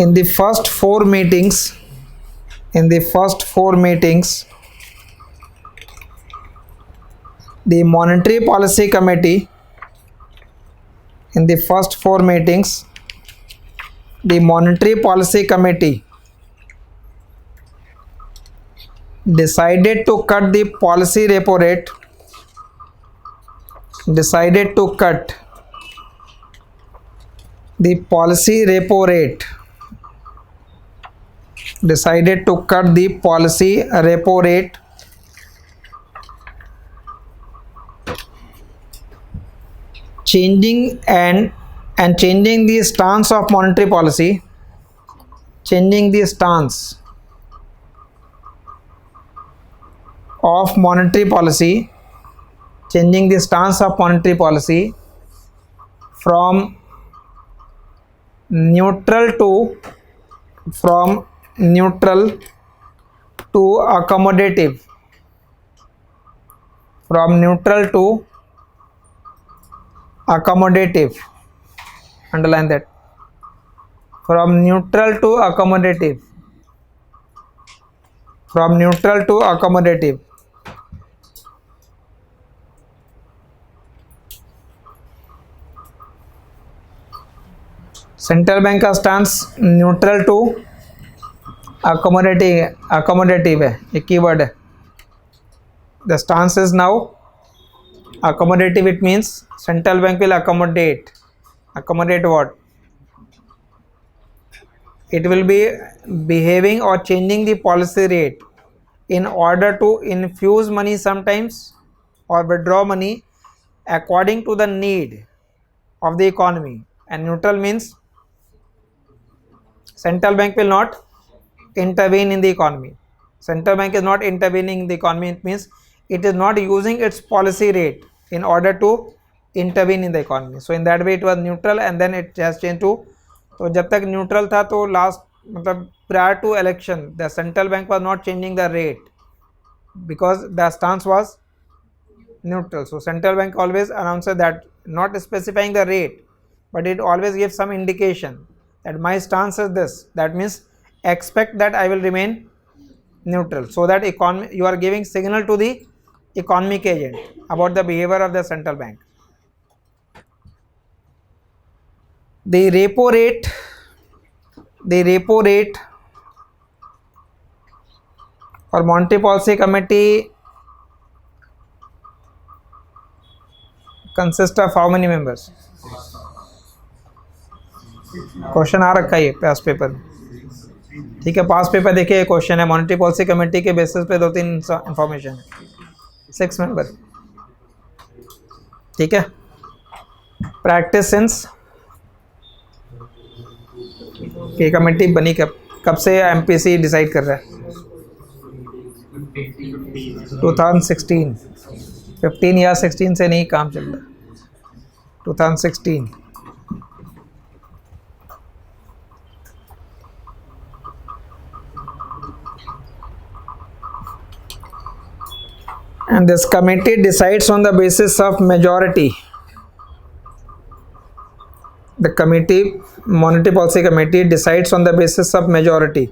In the first four meetings, the monetary policy committee, the monetary policy committee decided to cut the policy repo rate, decided to cut the policy repo rate changing changing the stance of monetary policy, changing the stance of monetary policy from neutral to accommodative, underline that, from neutral to accommodative. Central bank का stance neutral to accommodative है, ये keyword है। The stance is now accommodative. It means central bank will accommodate what? It will be behaving or changing the policy rate in order to infuse money sometimes or withdraw money according to the need of the economy. And neutral means central bank will not intervene in the economy. Central bank is not intervening in the economy. It means it is not using its policy rate in order to intervene in the economy. So in that way it was neutral and then it has changed to, तो जब तक neutral था तो last मतलब prior to election the central bank was not changing the rate because the stance was neutral. So central bank always announces that, not specifying the rate, but it always gives some indication that my stance is this. That means expect that I will remain neutral, so that economy, you are giving signal to the economic agent about the behavior of the central bank. The repo rate for monetary policy committee consists of how many members? Question आ रखा है past paper में, ठीक है। Past paper देखिए question है, monetary policy committee के basis पे 2-3 इंफॉर्मेशन है। 6 मेंबर, ठीक है। प्रैक्टिस सिंस ये कमेटी बनी कब से एमपीसी डिसाइड कर रहा है? 2016, 15 या 16 से नहीं काम चल रहा, 2016। And this committee decides on the basis of majority. The committee, monetary policy committee, decides on the basis of majority,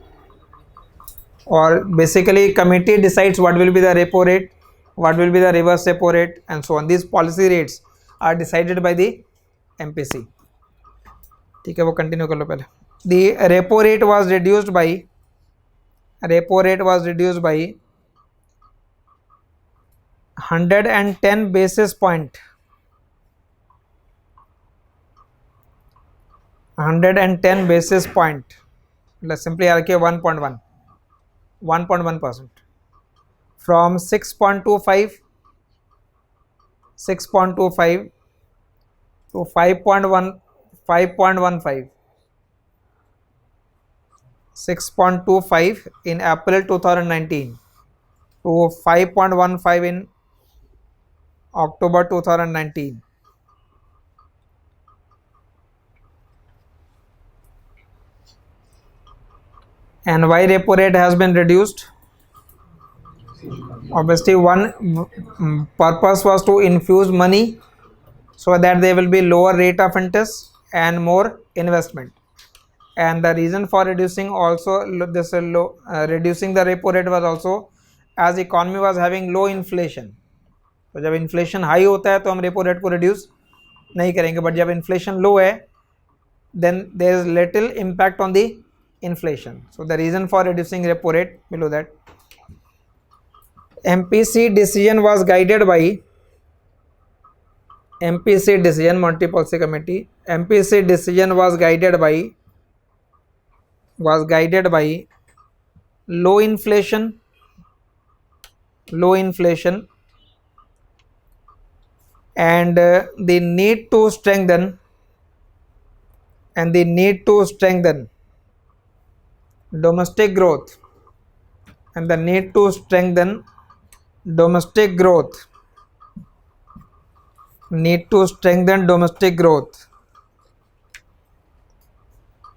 or basically committee decides what will be the repo rate, what will be the reverse repo rate, and so on. These policy rates are decided by the MPC. ठीक है, वो continue कर लो पहले। The repo rate was reduced by 110 basis point, 110 basis point, let's simply argue 1.1% from 6.25 to 5.15, 6.25 in April 2019 to 5.15 in October 2019. And why repo rate has been reduced? Obviously, one purpose was to infuse money so that there will be lower rate of interest and more investment. And the reason for reducing also this reducing the repo rate was also as economy was having low inflation. तो जब inflation high होता है तो हम repo rate को reduce नहीं करेंगे, but जब इन्फ्लेशन लो है then there is little impact on the inflation. So the reason for reducing repo rate below that. MPC decision was guided by MPC decision, Monetary Policy Committee. MPC decision was guided by low inflation and the need to strengthen domestic growth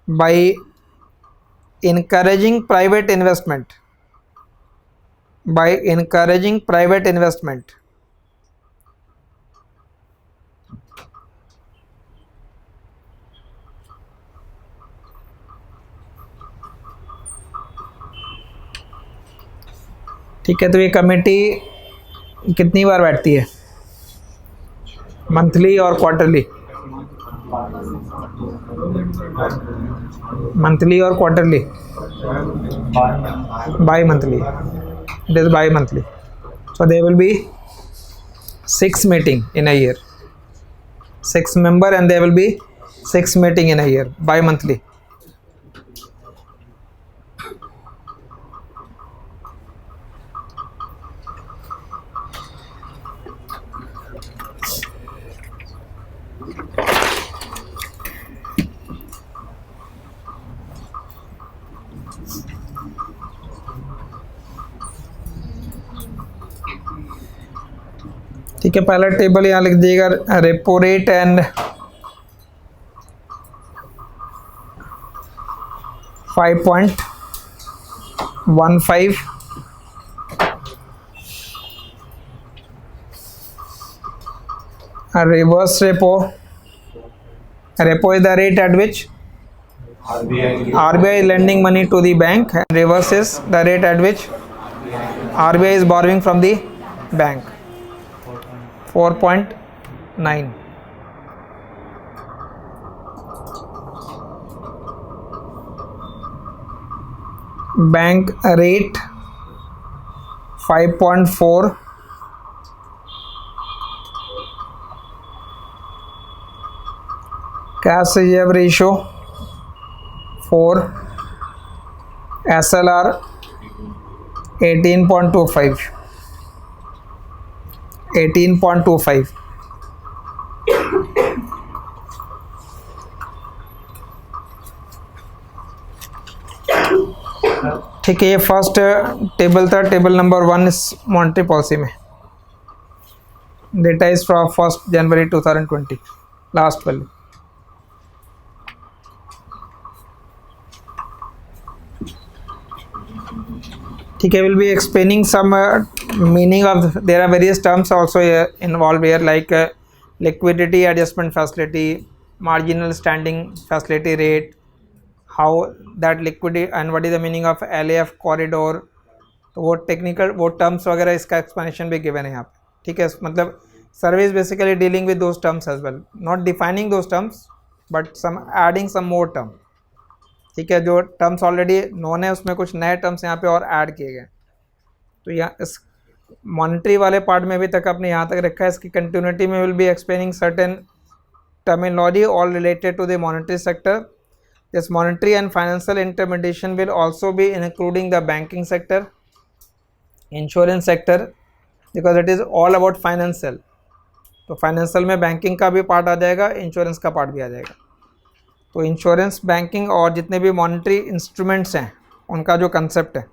by encouraging private investment. ठीक है, तो ये committee कितनी बार बैठती है? Monthly और quarterly? Monthly और quarterly? By monthly. It is bi-monthly. So there will be 6 meeting in a year. 6 member and there will be 6 meeting in a year, bi-monthly. ठीक है, पहला टेबल यहाँ लिख दीजिएगा, repo rate and 5.15 reverse repo is the rate at which RBI is lending money to the bank, and reverse is the rate at which RBI is borrowing from the bank. 4.9. Bank rate 5.4. Cash reserve ratio 4. SLR 18.25. ठीक है, ये first table था. Table number 1 इस monetary policy में. Data is from 1 January 2020, last वाले. ठीक है, will be explaining some meaning of, there are various terms also here involved here, like liquidity adjustment facility, marginal standing facility rate, how that liquidity, and what is the meaning of LAF corridor. तो वो technical वो terms वगैरह इसका explanation भी given है यहाँ पे. ठीक है, मतलब service basically dealing with those terms as well, not defining those terms but some adding some more term. ठीक है, जो टर्म्स ऑलरेडी नोन है उसमें कुछ नए टर्म्स यहाँ पे और ऐड किए गए. तो यहाँ इस मॉनेटरी वाले पार्ट में अभी तक आपने यहाँ तक रखा है. इसकी कंटिन्यूटी में will be explaining certain terminology all related to the monetary sector. This monetary and financial intermediation will also be including the banking sector, insurance sector, because it is all about financial. तो financial में banking का भी part आ जाएगा, insurance का part भी आ जाएगा. तो insurance, banking और जितने भी मॉनेटरी इंस्ट्रूमेंट्स हैं उनका जो कंसेप्ट है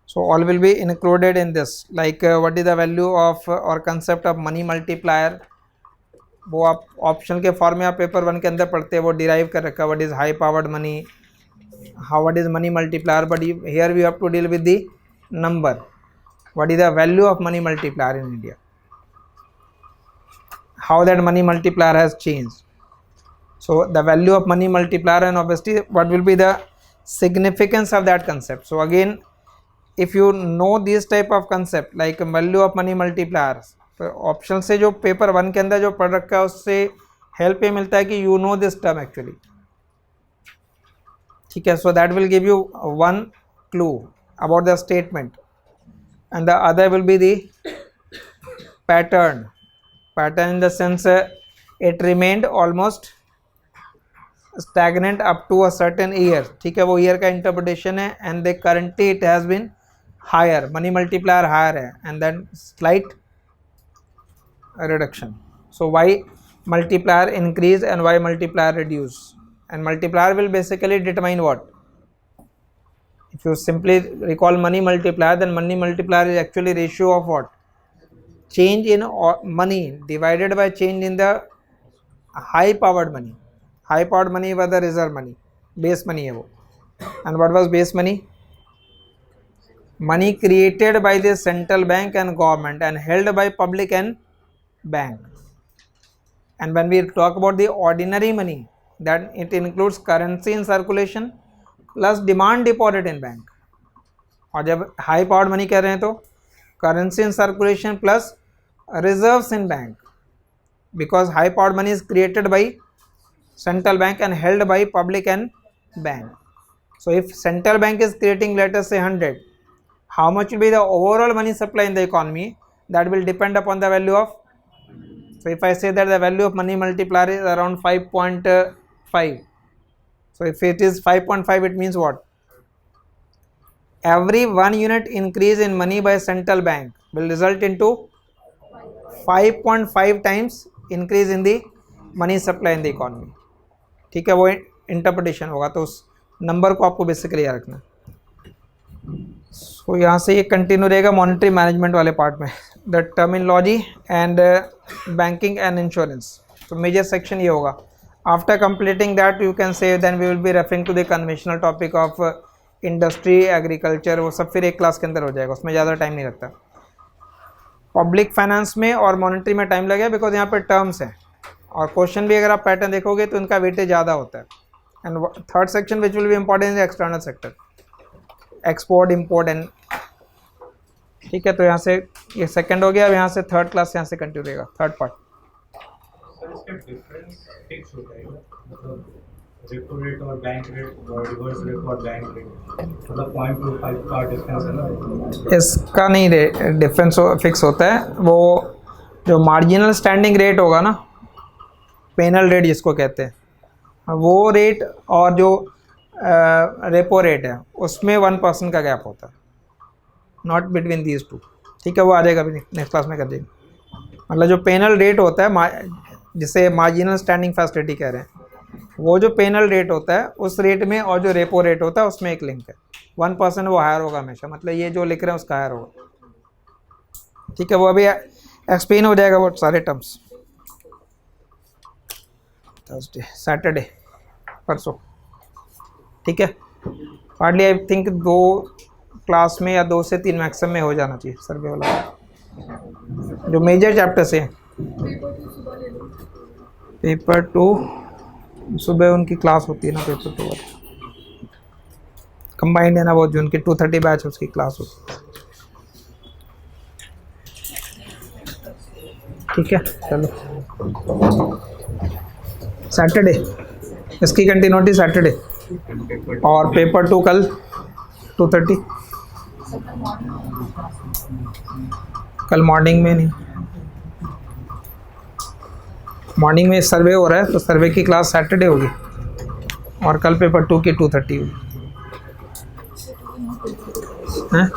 So all will be included in this, like what is the value of or concept of money multiplier, वो आप ऑप्शनल के फॉर्म में आप पेपर 1 के अंदर पढ़ते हैं, वो डिराइव कर रखा है, what is high powered money, how what is money multiplier, but here we have to deal with the number, what is the value of money multiplier in India, how that money multiplier has changed. So the value of money multiplier, and obviously what will be the significance of that concept. So again, if you know this type of concept like value of money multiplier, तो option से जो paper 1 के अंदर जो पढ़ रखा है उससे हेल्प ये मिलता है कि you know this term actually, ठीक है. So that will give you one clue about the statement, and the other will be the pattern. Pattern in the sense it remained almost stagnant up to a certain year, ठीक है, वो year का interpretation है, and the currently it has been higher, money multiplier higher है, and then slight reduction. So why multiplier increase and why multiplier reduce, and multiplier will basically determine what. If you simply recall money multiplier, then money multiplier is actually ratio of what, change in money divided by change in the high powered money. High powered money was the reserve money, base money है वो, and what was base money? Money created by the central bank and government and held by public and bank. And when we talk about the ordinary money, that it includes currency in circulation plus demand deposit in bank. और जब high powered money कह रहे हैं तो currency in circulation plus reserves in bank, because high powered money is created by central bank and held by public and bank. So if central bank is creating, let us say 100, how much will be the overall money supply in the economy? That will depend upon the value of. So if I say that the value of money multiplier is around 5.5, so if it is 5.5, it means what? Every 1 unit increase in money by central bank will result into 5.5 times increase in the money supply in the economy. ठीक है, वो interpretation होगा, तो उस number को आपको basically याद रखना. सो यहाँ से ये कंटिन्यू रहेगा मॉनेटरी मैनेजमेंट वाले पार्ट में, the terminology and banking and insurance. तो मेजर सेक्शन ये होगा. After completing that you can say then we will be referring to the conventional topic of industry, agriculture, वो सब फिर एक क्लास के अंदर हो जाएगा, उसमें ज़्यादा टाइम नहीं लगता. पब्लिक फाइनेंस में और मॉनेटरी में टाइम लगेगा बिकॉज यहाँ पे टर्म्स हैं, और क्वेश्चन भी अगर आप पैटर्न देखोगे तो इनका वेटेज ज़्यादा होता है. And third section which will be important in external sector, export, import and. ठीक है, तो यहाँ से ये सेकंड हो गया. अब यहाँ से थर्ड क्लास यहाँ से कंटिन्यू रहेगा, थर्ड पार्ट. सर इसका डिफरेंस फिक्स होता है, मतलब रेपो रेट और बैंक रेट और रिवर्स रेपो और बैंक रेट, मतलब 0.25 का डिफरेंस है ना. इसका नहीं डिफरेंस फिक्स होता है. वो जो मार्जिनल स्टैंडिंग रेट होगा ना, पेनल रेट जिसको कहते हैं, वो रेट और जो रेपो रेट है उसमें 1% का गैप होता है, नॉट बिटवीन दीज टू. ठीक है, वो आ जाएगा अभी नेक्स्ट क्लास में कर देंगे. मतलब जो पेनल रेट होता है जिसे मार्जिनल स्टैंडिंग फैसिलिटी कह रहे हैं, वो जो पेनल रेट होता है उस रेट में और जो रेपो रेट होता है उसमें एक लिंक है. 1% वो हायर होगा हमेशा, मतलब ये जो लिख रहे हैं उसका हायर होगा. ठीक है, वो अभी एक्सप्लेन हो जाएगा वो सारे टर्म्स. थर्सडे, सैटरडे, परसों. ठीक है, हार्डली आई थिंक 2 क्लास में या 2 से 3 मैक्सिमम में हो जाना चाहिए सर्वे वाला, जो मेजर चैप्टर से. पेपर 2 सुबह उनकी क्लास होती है ना, पेपर 2 कंबाइंड है ना, वो जो उनकी 2:30 बैच उसकी क्लास होती है. ठीक है, चलो सैटरडे इसकी कंटिन्यूटी सैटरडे, और पेपर 2 कल 2:30. कल मॉर्निंग में नहीं, मॉर्निंग में सर्वे हो रहा है तो सर्वे की क्लास सैटरडे होगी, और कल पेपर 2 की 2:30 होगी. हैं